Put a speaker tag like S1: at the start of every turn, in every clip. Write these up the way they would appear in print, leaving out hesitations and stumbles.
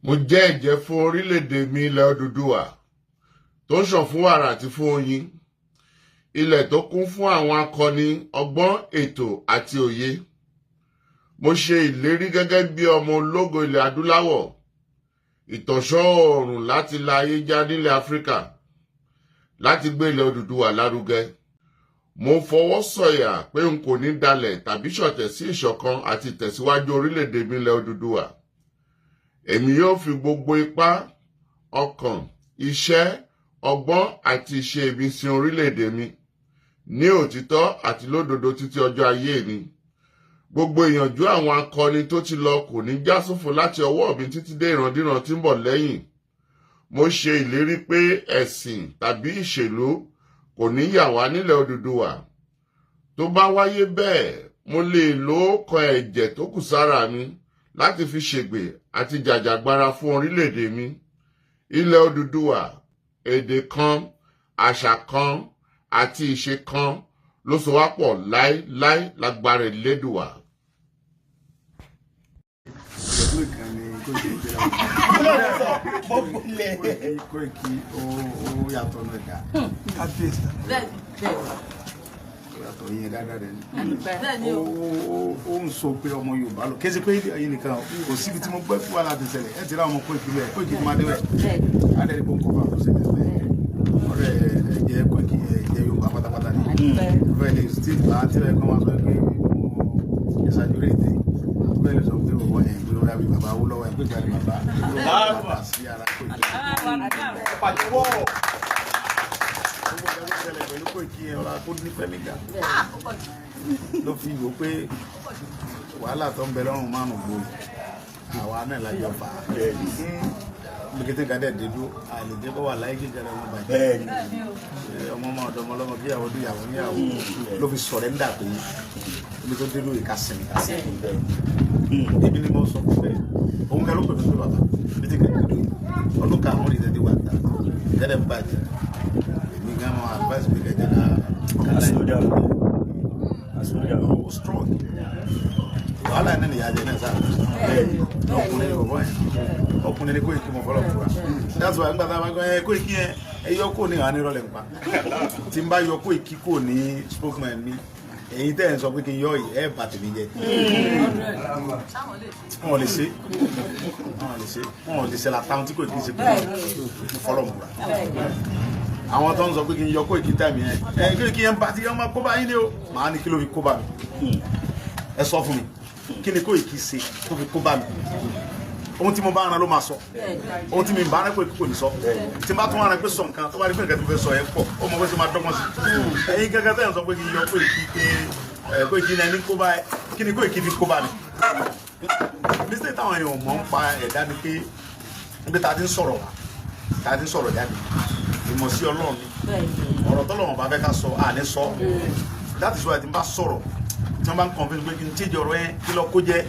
S1: Mo jẹ́ ẹ̀jẹ́ fún orílẹ̀-èdè mi ilẹ̀ Odùduwà tó ń ṣàn fún wàrà àti fún oyin, ilẹ̀ tó kún fún àwọn akọni ọgbọ́n, ètò àti òye. Mo ṣe ìlérí gẹ́gẹ́ bí ọmọ ológo ilẹ̀ adúláwọ̀, ìtànṣán oòrùn láti la ayé já nílẹ̀ Áfíríkà, láti gbé ilẹ̀ Odùduwà lárugẹ. Mo fọwọ́ sọ̀yà pé n kò ní dalẹ̀ tàbí ṣọ̀tẹ̀ sí ìṣọ̀kan àti ìtẹ̀síwájú orílẹ̀-èdè mi ilẹ̀ Odùduwà. Èmi yóò fi gbogbo ipá, ọkàn, iṣẹ́, ọgbọ́n àti ìṣe mi sin orílẹ̀-èdè mi ní òtítọ́ àti lódodo títí ọjọ́ ayé mi. Gbogbo ìyànjú àwọn akọni tó ti lọ kò ní já sófo láti ọwọ́ mi títí dé ìrandíran tí ń bọ̀ lẹ́yìn. Mo ṣe ìlérí pé ẹ̀sìn tàbí ìṣèlú kò ní yà wá nílẹ̀ Odùduwà. Tó bá wáyé bẹ́ẹ̀, mo lè lo ọ̀kan ẹ̀jẹ̀ tó kù sára mi láti fi ṣègbè àti jàjàgbara fún orílẹ̀-èdè mi. Ilẹ̀ Odùduwà, èdè kan, àṣà kan àti ìṣe kan ló so wá pọ̀ láéláé lágbára Elédùwà.
S2: Koiki ó yàtọ̀ náà dá. Yàtọ̀ yẹn dáadáa rẹ̀ ni. Ó ń sọ pé ọmọ Yorùbá lọ. Kẹ́sì pé yìí nìkan kò síbi tí mo gbẹ́ fún wa láti ṣẹlẹ̀. Ẹ ti rá ọmọ Koiki bẹ́ẹ̀, Koiki máa dé bẹ́ẹ̀. Adẹ́rẹ́ kò ń kọ́ bá tó ṣẹlẹ̀ bẹ́ẹ̀. Ọ̀rẹ́ ẹ̀jẹ̀ Koiki ẹ̀jẹ̀ Yorùbá pátápátá ni. Bẹ́ẹ̀ ni steve bá tilẹ̀ kọ́ máa sọ pé ìṣàjòrèdè. Bẹ́ẹ̀ ni sọ pé òwò ẹ̀ gbé orí àbí bàbá Awólọ́wọ̀ ẹ̀ gbé jáde bàbá. Bàbá sí ara Koiki. Pẹ̀lú Koiki ẹ̀ ọ̀la kó ní fẹ́mígà ló fi wò pé wàhálà tó ń bẹ lọ́rùn márùn gbòó àwa náà lájọ fà á gbẹgẹtẹ gàdẹ dédú àlejò bá wà láyé gígàdẹ wọn bàjẹ́ ọmọ ọmọ ọ̀dọ̀ ọmọ ọlọmọ kíyàwó níyàwó níyàwó ló fi sọ̀rẹ́ńdà pé ibi tó dédú yìí ká sinmi ebi ni mo sọ pé òun kẹ ló pè mí pé bàbá bí ti kẹ dédú ọdún kan àwọn ìdẹ́dẹ́ wà ta gẹ́dẹ́ bàjẹ́ èmi gan mọ advice pé kẹjẹ náà ó strong wàhálà ẹni nìyà jẹ náà sáà ọkùnrin ni bọ̀bọ̀ yẹn ọkùnrin ni Koiki mọ̀ fọlọ́ fún wa that's why nígbà tá a bá gbọ́ ẹ Koiki yẹn ẹ yọ kó ní àwọn anírọ̀lẹ̀ nípa tí n bá yọ Koiki kò ní spokesman mi èyí tẹ́ ẹ̀ ń sọ pé kí n yọ yìí ẹ̀ bà tèmi jẹ wọn ò lè ṣe wọn ò lè ṣe látàwọn tí Koiki ṣe pé fọlọ́ mọ̀ wa àwọn tó ń sọ pé kí n yọ Koiki tẹ̀mí ẹ Koiki yẹn bá ti yọ ọmọ kó bá yín ni o màá ní kí ló fi kó bá mi ẹ sọ fún mi kí ni Koiki ṣe tó fi kó bá mi ohun tí mo bá ran ló máa sọ ohun tí mi bá rán Koiki kò ní sọ tí n bá tún ran pé sọ nǹkan tó bá rí pé nǹkan tó fẹ́ sọ yẹn pọ̀ ó mọ pé ṣe máa dọ́gbọ́n sí ẹ̀yin gẹ́gẹ́ tẹ́yìn sọ pé kí n yọ Koiki pé Koiki ní ẹni kó bá ẹ kí ni Koiki fi kó bá mi mísítẹ̀ táwọn èèyàn mọ̀ ń pa ẹ̀dá ni pé ibi tá a ti ń sọ̀rọ̀ wá tá a ti ń sọ̀rọ̀ jáde ìmọ̀ sí Ọlọ́run ni ọ̀rọ̀ tọ́lọ́run bá fẹ́ ká sọ àní sọ that is why tí n bá sọ̀rọ̀ tí wọ́n bá ń kọ̀nfẹ́ pé kí n tíjọ ọ̀rọ̀ yẹn kí lọ kó jẹ́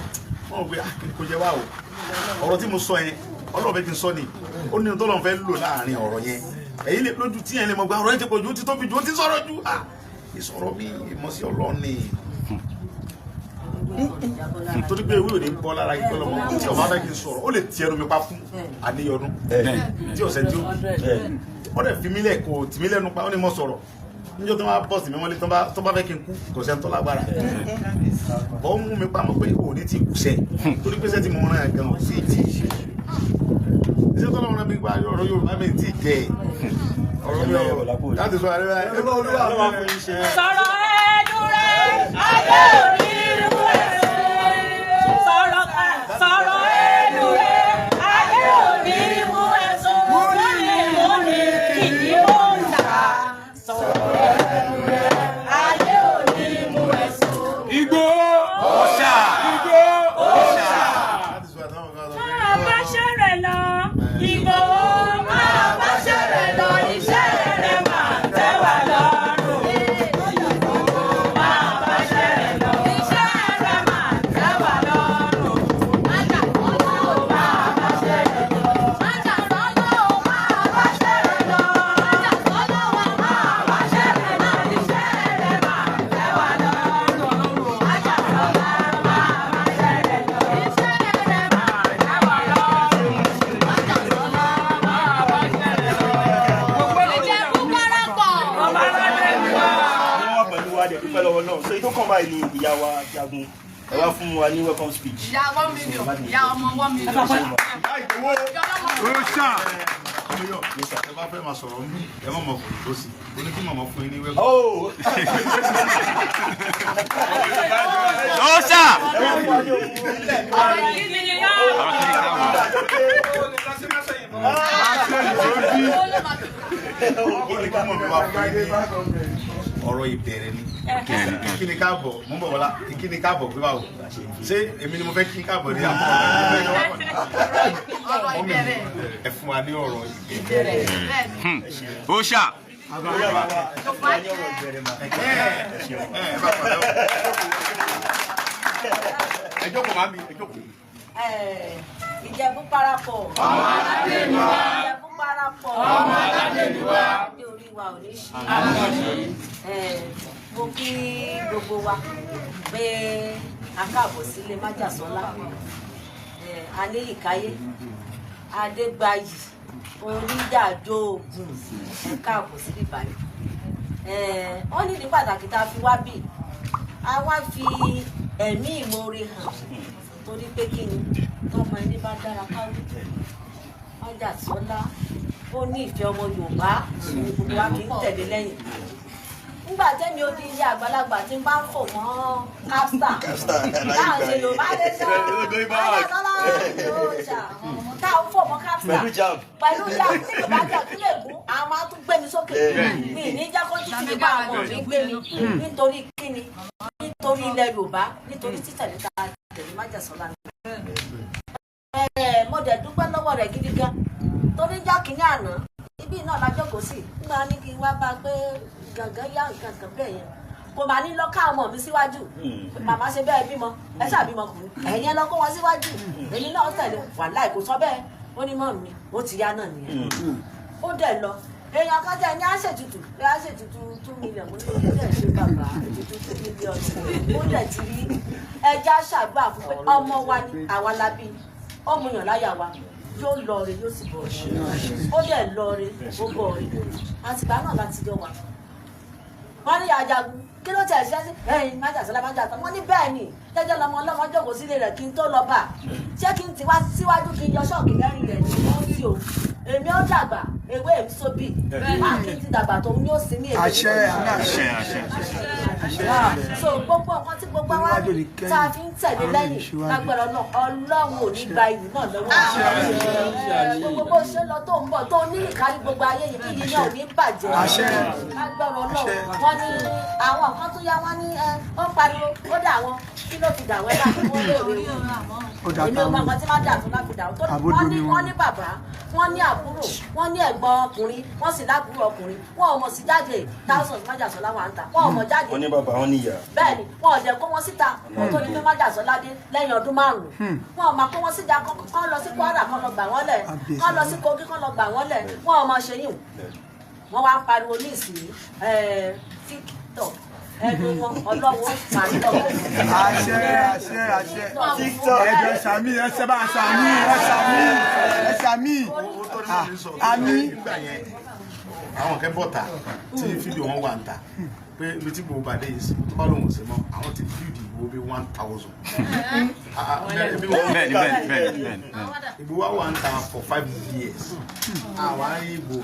S2: wọ́n gbé kí n kó jẹ́ wá o ọ̀rọ̀ tí mo sọ yẹn Ọlọ́run fẹ́ kí n sọ ni ó ní tọ́lọ́run fẹ́ lò láàrin ọ̀rọ̀ yẹn èyí lè lójú tí yẹn lè mọ̀ gba ọ̀rọ̀ yẹn ti pọ̀ ju ó ti tóbi ju ó ti sọ̀rọ̀ ju ìsọ̀rọ̀ mi ìmọ̀ sí Ọlọ́run ni torí pé ewé ò ní bọ́ lára kí ọlọ́mọ tí ọba fẹ́ kí n sọ̀rọ̀ ó lè ti ẹnu mi pa fún àníyọdún tí ọ̀sẹ̀ tí ó dẹ̀ fi mí lẹ̀ kò tì mí lẹ́nu pa ó ní mọ̀ sọ̀rọ̀ níjọ́ tó máa bọ́ọ̀sì mi wọ́n lé tó bá fẹ́ kí n kú kò sẹ́ni tó lágbára bọ́ mú mi pamọ́ pé òní ti kù sẹ́ torí pé sẹ́ tí mo rán ẹ̀ gan sí ti iṣẹ́ tó lọ́wọ́ rán mi gba ọ̀rọ̀ Yorùbá mi ti jẹ́ ọ̀rọ̀ mi ọ̀rọ̀ láti sọ àríwá ẹ̀ ẹ̀ bá olúwa fún mi ṣe.
S3: sọ̀rọ̀ ẹnu rẹ̀ ayé òní irú ẹ̀ sọ̀rọ̀ ẹnu rẹ̀ ayé òní irú ẹ̀ sọ̀rọ̀ ẹnu rẹ̀ kìí ó ń ta sọ̀rọ̀ ẹnu rẹ̀ ayé òní irú ẹ̀ sọ̀rọ̀.
S2: Igbó ọ̀ṣà Igbó ọ̀ṣà.
S3: máa bá ṣẹ̀rẹ̀ lọ Ìgbò máa bá ṣẹ̀rẹ̀ lọ iṣẹ́ rẹ̀ máa tẹ́ wá lọ́rùn. Ìgbò máa bá ṣẹ̀rẹ̀ lọ.
S4: wa dẹ̀ dúpẹ́ lọ́wọ́ náà so ètò kan báyìí ni ìyá wa jagun ẹ wá fún wa ní welcome speech.
S3: ìyá 1 million ìyá ọmọ 1 million.
S2: ẹ bá fẹ́ máa sọ̀rọ̀ mí ẹ má mọ̀ kò tó sí o ní kí màmá fún yín ní wẹ́ẹ̀kọ́.
S5: Oṣà.
S2: ọ̀rọ̀ ìbẹ̀rẹ̀ ni kí ni káàbọ̀ mú bọ̀ wọlá kí ni káàbọ̀ pé báwo ṣé èmi ni mo fẹ́ kí káàbọ̀ ní àbọ̀ ẹ fún wa ní ọ̀rọ̀ ìbẹ̀rẹ̀.
S5: Oṣà.
S2: ẹ jókòó màmí ẹ jókòó.
S3: Ìjẹ̀bú parapọ̀. Ọmọ aládé ni wá. Ìjẹ̀bú parapọ̀. Ọmọ aládé ni wá. Ní orí wa ò ní ṣí. Mo kí gbogbo wa pé a káàbọ̀ sílé Májàsọ́lá. Aléyìkáyé, Adégbáyì, Onídàájọ́-Ògùn, ẹ káàbọ̀ sílé báyìí. Wọ́n ní pàtàkì tá a fi wá bì. A wá fi ẹ̀mí ìmoore hàn. Torí pé kí ni tọmọ ẹni bá dára káwé Májàsọ́lá ó ní ìfẹ́ ọmọ Yorùbá gbogbo wa kì í tẹ̀lé lẹ́yìn nígbà tẹ́mi ó di ilé àgbàlagbà tí ń bá ń fò mọ́ kápítà táà ń ṣe Yorùbá lè sọ Májàsọ́lá lóòjà táà ń fò mọ́ kápítà pẹ̀lú ìjà tí Yorùbá jà kí lè gún àwọn máa tún gbé mi sókè mi ní jákọ́ títí lè bá àwọn òní gbé mi nítorí kíni nítorí ilẹ̀ Yorùbá nítorí títẹ̀lé ta tẹ̀lé Májàsọ́lá ni. Mo dẹ̀ dúpẹ́ lọ́wọ́ rẹ̀ gidi gan torí já kínní àná ibi náà la jókòó sí nígbà ní kí n wá bá pé gàngán yá nǹkan kan bẹ́ẹ̀ yẹn kò máa ní lọ ká ọmọ mi síwájú màmá ṣe bẹ́ẹ̀ bímọ ẹ ṣàbímọ kùnú ẹ̀yin ẹ lọ kó wọn síwájú èmi náà tẹ̀lé wàláì kò sọ bẹ́ẹ̀ ó ní mọ́ mi ó ti yá náà nìyẹn ó dẹ̀ lọ èèyàn kan jẹ́ ní àṣetutù ẹ àṣetutù 2 million mo ní ilé ẹ̀ ṣe bàbá ètùtù 2 million ó dẹ̀ ti rí ẹja ṣàdúrà fún pé ọmọ wa ni àwa la bí ọmọ yàn láyà wa yóò lọ rè yóò sì bọ̀ ṣe ó dẹ̀ lọ rè ó bọ̀ rè àtìgbà náà láti jọ wà wọ́n ní Ajagun kí ló tẹ̀ ṣe sí ẹ̀yìn Májàsọ́lá Májàsọ́lá wọ́n ní bẹ́ẹ̀ ni jẹ́jẹ́ lọmọ ọlọ́mọ jókòó sílé rẹ̀ kí n tó lọ bá ṣé kí n ti wá síwájú kí n yọ ṣọ́ọ̀kì lẹ́rìn rẹ̀ ní wọ́n sí o èmi ó dàgbà ewé èmi sóbì máa kí n ti dàgbà tó ń yóò sí ní èmi.
S5: Àṣẹ.
S3: So gbogbo nǹkan tí gbogbo wa rí tá a fi ń tẹ̀lé lẹ́yìn lágbára náà Ọlọ́run ò ní gba ìlú náà lọ́wọ́ gbogbo ṣe lọ tó ń bọ̀ tó ní ìkárí gbogbo ayé yìí kí ìyẹn ò ní bàjẹ́ lágbára náà wọ́n ní àwọn kan tó yá wọ́n ní ó pariwo ó dà wọ́n kí ló fi dà wọ́n dà wọ́n lé orí èmi ò mọ nǹkan tí máa dà tó láti dà wọ́n ní bàbá wọ́n ní àbúrò wọ́n ní ẹ̀gbọ́n ọkùnrin wọ́n sì lábúrò ọkùnrin wọ́n ò mọ̀ sí jáde thousands Májàsọ́lá wà ń ta wọ́n ò mọ̀ jáde.
S4: wọ́n ní bàbá wọn níyà.
S3: bẹ́ẹ̀ni wọn ò jẹ́ kó wọn síta kó tó ní pé Májàsọ́lá dé lẹ́yìn ọdún 5 wọn ò máa kó wọn síta kọ́ lọ sí Kwara kọ́ lọ gbà wọ́n lẹ̀ kọ́ lọ sí Kogi kọ́ lọ gbà wọ́n lẹ̀ wọn ò máa ṣe yìí wọ́n wá ń pariwo ní ìsìn TikTok ẹnu wọn Ọlọ́run parí lọ́wọ́.
S5: Àṣẹ. Ẹjọ́ sàmì ẹsẹ̀ bá sàmì àmì.
S2: àwọn kẹ́ bọ́ta tí fídíò wọn wà ń ta pé ibi tí gbogbo bàdé yìí sí tó bá lóun sí mọ́ àwọn ti fídíò ìwò bí 1000.
S5: Bẹ́ẹ̀ni.
S2: Ìgbò wa wà ń ta for 5 years. Àwọn arí ìgbò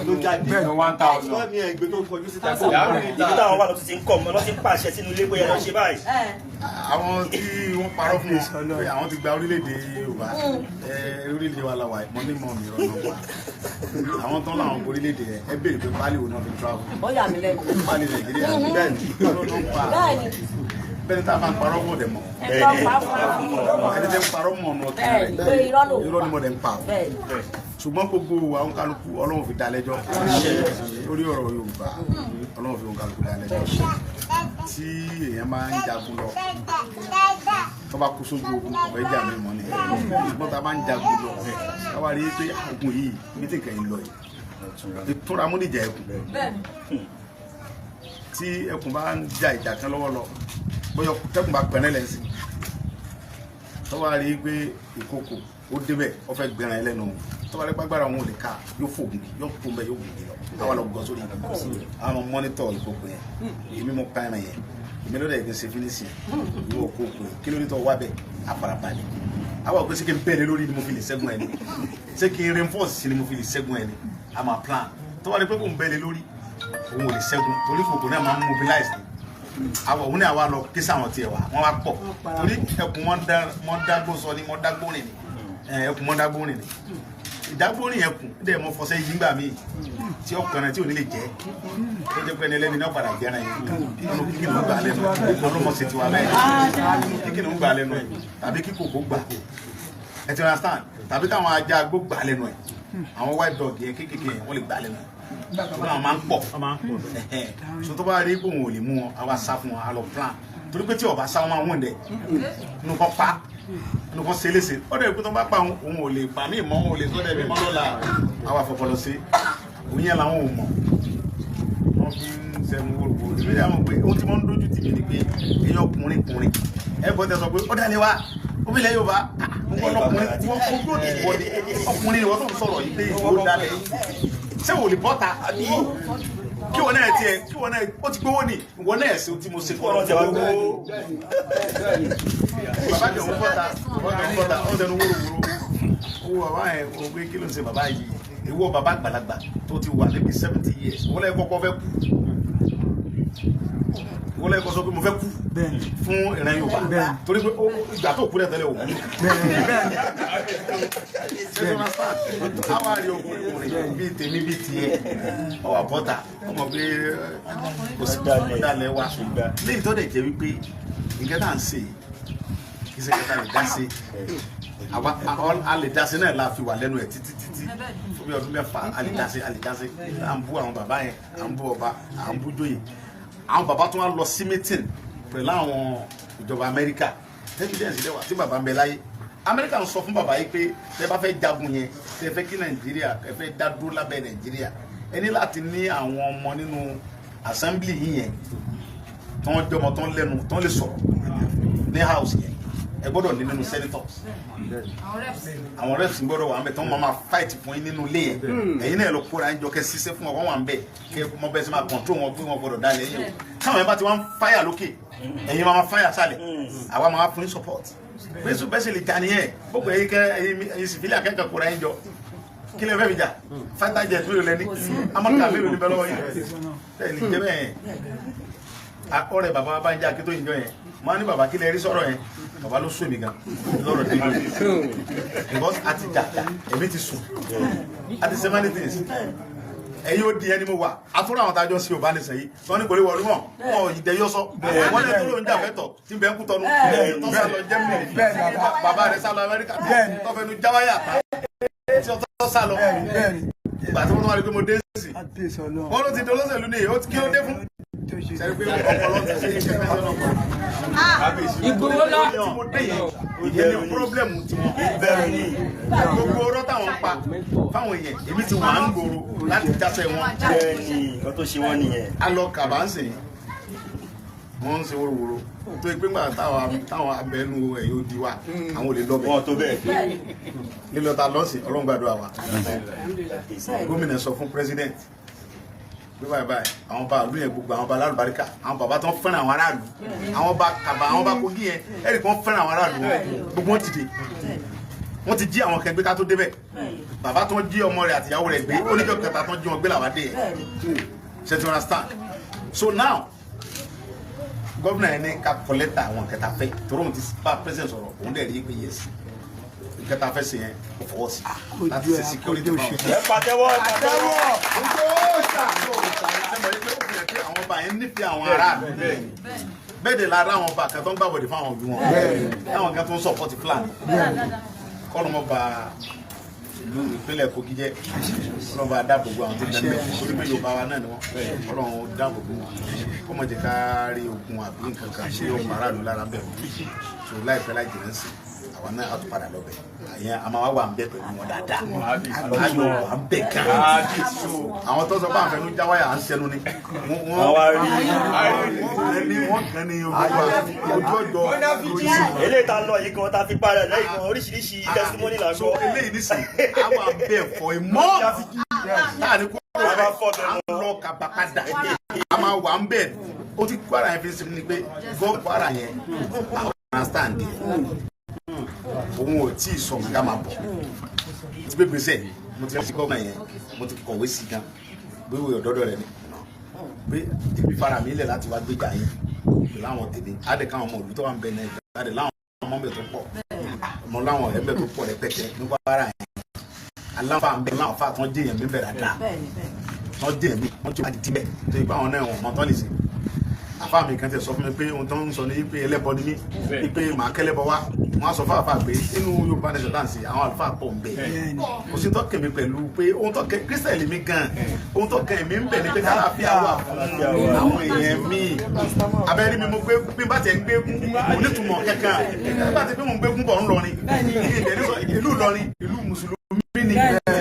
S4: ló jáde
S5: bẹ́ẹ̀ni 1000.
S4: wọ́n ní ẹgbẹ́ tó kọjú síta kó ibi táwọn wà lọ́tún ti ń kọ́ ọmọ lọ́tún pàṣẹ sínú ilé bóyá lọ́ ṣe báyìí.
S2: àwọn tí wọ́n parọ́ fún wọn pé àwọn ti gba orílẹ̀-èdè Yorùbá orílẹ̀-èdè wa làwà mọ́ ní mọ́ mi rọ́nà wa àwọn tán láwọn orílẹ̀-èdè ẹ béèrè pé pálí wo náà fi travel.
S3: ó yà mí lẹ́nu.
S2: pálí Nàìjíríà bẹ́ẹ̀ni bẹ́ẹ̀ni tá a máa ń parọ́ mọ̀ dẹ̀ mọ́ ẹni tẹ́ ń parọ́ mọ̀ ọ̀nà ọ̀tún rẹ̀ irọ́ ni mo dẹ̀ ń pa ṣùgbọ́n gbogbo àwọn kálukú Ọlọ́run fi dá lẹ́jọ́ lórí ọ̀rọ̀ Yorùbá Ọlọ́run fi kálukú dá lẹ́jọ́ tí èèyàn máa ń jagun lọ tó bá kú sójú ogun ọ̀bẹ jà mí mọ́ ni ṣùgbọ́n tá a máa ń jagun lọ káwá rí pé ogun yìí ní tí kẹ́yìn lọ yìí ìtura múnìjà ẹkùn tí ẹkùn bá ń ja ìjà kan lọ́wọ́ lọ bóyá tẹkùn bá pẹ̀rẹ́ lẹ́sìn tó wá rí pé ìkòkò ó débẹ̀ ó fẹ́ gbẹ̀rẹ̀ ẹlẹ́nu tó bá rí pàgbára òun ò lè ká yóò fògùn yóò kó mbẹ yóò gùn lọ àwọn lọ gọ sórí àwọn mọ́nítọ̀ ìkókò yẹn èmi mọ pa ẹran yẹn èmi ló dẹ̀ gbé ṣe fínísì ìwọ kókò yẹn kí ló ní tọ́ wá bẹ́ẹ̀ àfarabalẹ̀ àwọn òpin sí kí n bẹ̀rẹ̀ lórí ni mo fi lè ṣẹ́gun ẹni ṣé kí n reinforce sí ni mo fi lè ṣẹ́gun ẹni a máa plan tó bá rí pé kò ń bẹ̀rẹ̀ lórí òun ò lè ṣẹ́gun torí kòkò náà máa ń mobilize àwọn òun náà wá lọ kí sáwọn tiẹ̀ wá wọ́n wá pọ̀ torí ẹkùn mọ́dágbó sọ ni mọ́dágbórin ni ẹkùn mọ́dágbórin ni ìdágbórin ẹkùn dẹ̀ mọ́ fọṣẹ́ yìí gbà mí tí ọkùnrin tí ò ní lè jẹ́ tó jẹ́ pé ẹni ẹlẹ́ni náà padà jẹ́ náà yẹn nínú kíkì ló ń gbà lẹ́nu ọlọ́mọṣẹ́ ti wà bẹ́ẹ̀ kíkì ló ń gbà lẹ́nu ẹ̀ tàbí kíkò kó gbà ẹ ti understand tàbí káwọn ajá agbó gbà lẹ́nu ẹ̀ àwọn white dog yẹn kéékèèké yẹn wọ́n lè gbà lẹ́nu ẹ̀ tó náà máa ń pọ̀ so tó bá rí pé òun ò lè mú wọn àwa sá fún wọn a lọ plan torí pé tí ọba sá wọn máa wọ̀n dẹ̀ inú kan pa inú kan ṣe léṣe ó dẹ̀ pé tó bá pa òun ò lè pa mí mọ́ òun ò lè sọ́dẹ̀ mi mọ́ lọ́la àwa fọpọlọ sí òun yẹn làwọn ò mọ̀ wọ́n fi ń sẹ́mu wòlùwò ìwé yà wọ́n pé ohun tí wọ́n ń dojú tì mí ni pé èèyàn kùnrin ẹ bọ́ tẹ sọ pé ó dálé wa ó bí lẹ́yìn Yorùbá ọkùnrin ni wọ́n tó ń sọ̀rọ̀ yìí pé ìwọ dálẹ̀ ṣé wò lè bọ́ta kí wọn náà tiẹ̀ kí wọn náà ó ti gbówó ni ìwọ náà ẹ̀sìn tí mo ṣe kọ́ ọ̀rọ̀ tẹ̀wá gbówó bàbá jẹ̀ wọ́n bọ́ta ó tẹnu wóróworó owó bàbá yẹn o gbé kí ló ń ṣe bàbá yìí ìwọ bàbá àgbàlagbà tó ti wà níbi 70 years wọ́n lẹ́yìn kọ́kọ́ fẹ́ kú wọ́n lẹ́yìn kọ́ sọ pé mo fẹ́ kú fún ìran Yorùbá torí pé ìgbà tó kú rẹ̀ tẹ́lẹ̀ òkú àwa rí ọkùnrin bíi tèmi bíi tiẹ̀ ọwọ́ àbọ̀tà ọmọ pé kò sí dalẹ̀ wa léyìí tó dẹ̀ jẹ́ wípé nǹkan tá à ń ṣe kí ṣe kẹta lè dá sí a lè dá sí náà la fi wà lẹ́nu ẹ̀ títí fún bí ọdún mẹ́fà a lè dá sí à ń bú àwọn bàbá yẹn à ń bú ọba à ń bú jóyè àwọn bàbá tó wá lọ sí meeting pẹ̀lú àwọn ìjọba Amẹ́ríkà evidence lẹ́wà tí bàbá ń bẹ láyé Amẹ́ríkà ń sọ fún bàbá yìí pé tẹ́ bá fẹ́ jagun yẹn tẹ́ fẹ́ kí Nàìjíríà ẹ fẹ́ dá dúró lábẹ́ Nàìjíríà ẹ ní láti ní àwọn ọmọ nínú assembly yìí yẹn tó ń jọmọ tó ń lẹ́nu tó ń lè sọ̀rọ̀ ní house yẹn ẹ gbọ́dọ̀ ní nínú senators àwọn reps gbọ́dọ̀ wà ń bẹ tó ń máa fight fún yín nínú ilé yẹn ẹ̀yin náà lọ kóra ń jọ kẹ́ ṣiṣẹ́ fún wọn wà ń bẹ kẹ́ mọ bẹ́ẹ̀ sì máa control wọn pé wọn gbọ́dọ̀ dálẹ̀ yẹn o káwọn yẹn bá ti wá ń fire lókè ẹ̀yin máa fire sálẹ̀ àwa máa fún yín support bẹ́ẹ̀ sì lè jà nìyẹn gbogbo ẹ̀yin kẹ́ ẹ̀yin civilian akẹ́kọ̀ọ́ kóra ń jọ kí lè fẹ́ fi jà fighter jet mélòó lẹ́ni amọ́ríkà mélòó ní bẹ́ẹ̀ lọ́wọ́ yìí bẹ́ẹ̀ ni jẹ́ bẹ́ẹ̀ ọ̀rẹ́ bàbá bá ń jẹ́ akẹ́tọ̀ ìjọ yẹn máa ní bàbá kí lè rí sọ̀rọ̀ yẹn bàbá ló sún èmi gan lọ́rọ̀ dé lórí because a ti jà èmi ti sùn a ti say many things ẹ̀yin ó di ẹni mo wà àtúrò àwọn tájọ́ sí Yorùbá nìsẹ̀ yìí tí wọ́n ní kò lè wọlé mọ̀ wọn ìdẹ yọ sọ wọ́n lè dúró ń jà fẹ́tọ̀ tí bẹ́ẹ̀ kú tọ́nu tó sá lọ Germany bàbá rẹ̀ sá lọ Amẹ́ríkà tó fẹnu jáwáyà tí ó sá lọ ìgbà tí wọ́n wá rí pé mo dé sí wọ́n ló ti dolóṣèlú ní ó kí ló dé fún sẹ́rí pé ọpọlọ ti ṣe iṣẹ́ fẹ́ sọ́nà
S3: Ìgbòho lọ.
S2: ìyẹn ní pírọ́blẹ̀mù tí wọ́n bẹ̀rẹ̀ ní gbogbo ọ̀rọ̀ táwọn pa fáwọn èèyàn èmi ti wà ń gbòòrò láti dáṣẹ́ wọn.
S4: bẹ́ẹ̀ni nǹkan tó ṣe wọ́n nìyẹn.
S2: a lọ kàbá ń sìn wọ́n ń ṣe wóróworó tó yẹ pé gbà táwọn abẹnú ẹ̀yọ́ di wa àwọn ò lè lọ bẹ̀.
S4: wọ́n tó bẹ́ẹ̀.
S2: lílọ ta lọ́sìn Ọlọ́run gbàdúrà wa gómìnà sọ fún president bí báyìí báyìí àwọn bá àlú yẹn gbogbo àwọn bá alálùbáríkà àwọn bàbá tó ń fẹ́ràn àwọn aráàlú àwọn bá kàbá àwọn bá Kogi yẹn ẹ̀rì kan fẹ́ràn àwọn aráàlú gbogbo wọn dìde wọn ti jí àwọn kẹgbẹ́ ká tó débẹ̀ bàbá tó ń jí ọmọ rẹ̀ àtìyàwó rẹ̀ gbé oníjọ́ kẹta tó ń jí wọn gbé làwọn dé yẹn ṣe ti understand so now gómìnà yẹn ní ká kọ́lẹ́tà àwọn kẹta fẹ́ torí òun ti bá president sọ̀rọ̀ òun dẹ̀ rí i pé yes kẹta fẹ́ sè yẹn kò fọwọ́ sí láti ṣe security fún
S4: ẹ pàtẹ́wọ́
S2: àwọn ọba yẹn nífẹ̀ẹ́ àwọn aráàlú bẹ́ẹ̀ de lára àwọn ọba kan tó ń gbàbọ̀dé fún àwọn òbí wọn táwọn kan tó ń sọ̀pọ̀tì Fúlàní kọ́lọ́mọ ba ìlú ìpínlẹ̀ Kogi jẹ́ kọ́lọ́mọ ba dáàbòbò àwọn tó ń dẹ́gbẹ́ torí pé Yorùbá wa náà ni wọ́n kọ́lọ́mọ dáàbòbò wọn kó mọ̀ jẹ́ ká rí ogun àbí nǹkan kan ṣe yóò mọ aráàlú lára bẹ̀rù tó láìpẹ́ láì jìnnà sí àwọn náà á tún padà lọ́bẹ̀ àyẹn a máa wà ń bẹ pẹ̀lú wọn dáadáa ayọ̀ à ń bẹ gan àwọn tó sọ pé àfẹnú jáwáyà à ń ṣẹnu ni wọ́n kàn ní ojú ọjọ́
S4: eléyìí tá a lọ yìí kan tá a fi parẹ́ lẹ́yìn kan oríṣiríṣi testimony là ń gbọ́.
S2: eléyìí nísìnyí àwọn à ń bẹ for a month láàrin kó à ń lọ kàbàkàdà a máa wà ń bẹ ó ti Kwara yẹn fi ń sinmi ni pé gbọ́ Kwara yẹn àwọn understand òun ò tí ì sọ ká máa bọ̀ tí pé gbèsè mo ti rántí gọ́ọ̀mà yẹn mo ti kọ̀wé sí gan pé ìwé ọ̀dọ́dọ̀ rẹ̀ ni pé èmi fara mi lẹ̀ láti wá gbéjà yín pẹ̀lú àwọn tèmi adé káwọn ọmọ òbí tó wà ń bẹ náà adé láwọn ọmọ bẹ tó pọ̀ ọmọ láwọn ọ̀rẹ́ bẹ tó pọ̀ rẹpẹtẹ ní Kwara yẹn aláǹfà ń bẹ láwọn fà tán jẹ́ yẹn mi bẹ̀rẹ̀ dáa tán jẹ́ mi wọ́n ti wá di tibẹ̀ tó yẹ pé àwọn náà wọ́n mọ́ tán lè ṣe àfáà mi kan tẹ sọ fún mi pé ohun tó ń sọ ní pé ẹlẹ́bọ ni mí pé màá kẹ́lẹ́bọ wá wọ́n á sọ fún àfáà pé inú Yorùbá nation dance àwọn àlùfáà pọ̀ ń bẹ kò sí tó kẹ̀mí pẹ̀lú pé ohun tó kẹ kírísítẹ̀lì mi gan ohun tó kẹ̀mí ń bẹ ní pé kálàáfíà wà fún àwọn èèyàn mi abẹ́rẹ́ mi mo gbé bí n bá tẹ̀ ń gbé onítùmọ̀ kankan bí bá ti pé mo ń gbé gún bọ̀ ń lọrin ìlú Ìlọrin ìlú mùsùlùmí ni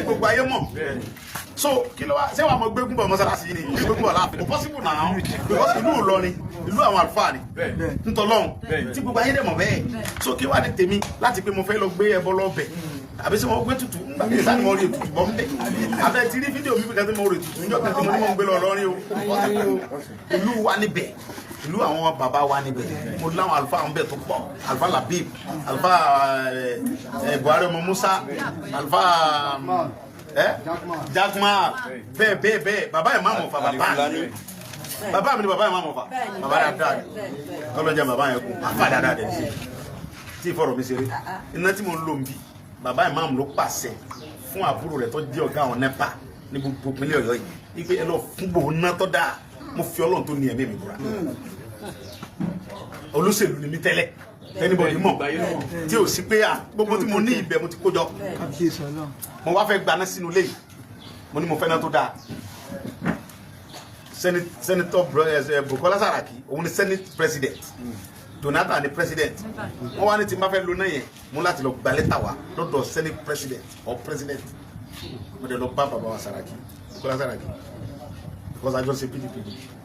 S2: gbogbo ayé mọ̀ so kí ló wá ṣé wàá mọ gbégún bọ̀ mọ́sálásí ni gbégún bọ̀ láàfin kò possible náà because ìlú Ìlọrin ìlú àwọn àlùfáà ni ntọ́lọ́hún tí gbogbo ayé dẹ̀ mọ̀ bẹ́ẹ̀ so kí wàá ní tèmi láti pé mo fẹ́ lọ gbé ẹbọ lọ́bẹ̀ àbí sẹ́ mo gbé tutù nígbà tí ìsáni mo rí ètùtù bọ́ mbẹ́ abẹ́ ti rí fídíò mi kẹ́tẹ́ mo rí ètùtù níjọ́ kẹ́tẹ́ mo ní mo ń gbé lọ lọ́rin o ìlú wa níbẹ̀ ìlú àwọn bàbá wa níbẹ̀ mo láwọn àlùfáà ń bẹ̀ tó pọ̀ àlùfáà Labib àlùfáà Buhari ọmọ Musa àlùfáà Jagma bẹ́ẹ̀ bàbá yẹn máa mọ̀ fa bàbá mi ni bàbá yẹn máa mọ̀ fa bàbá dáadáa kọ́lọ́jà bàbá yẹn kú àfa dáadáa dẹ̀ sí tí ìfọ̀rọ̀ mi ṣeré iná tí mo ń lò ń bí bàbá yẹn máa mọ̀ ló pàṣẹ fún àbúrò rẹ̀ tó jẹ́ ọ̀gá àwọn NEPA ní gbogbo ìpínlẹ̀ Ọ̀yọ́ yìí wípé ẹ lọ fún gbòó ná tó dáa mo fi Ọlọ́run tó ní ẹ̀mí mi búra olóṣèlú ni mi tẹ́lẹ̀ anybody mọ̀ tí ò sí pé gbogbo tí mo ní ibẹ̀ mo ti kó jọ mo wá fẹ́ gbaná sínú ilé yìí mo ní mo fẹ́ náà tó dáa Senator Bukola Saraki òun ni Senate President Jonathan ni President wọ́n wá ní tí n bá fẹ́ lo náà yẹn mo láti lọ gba lẹ́tà wá lọ́dọ̀ Senate President or President mo dẹ̀ lọ bá bàbá wa Saraki Bukola Saraki because I just say PDP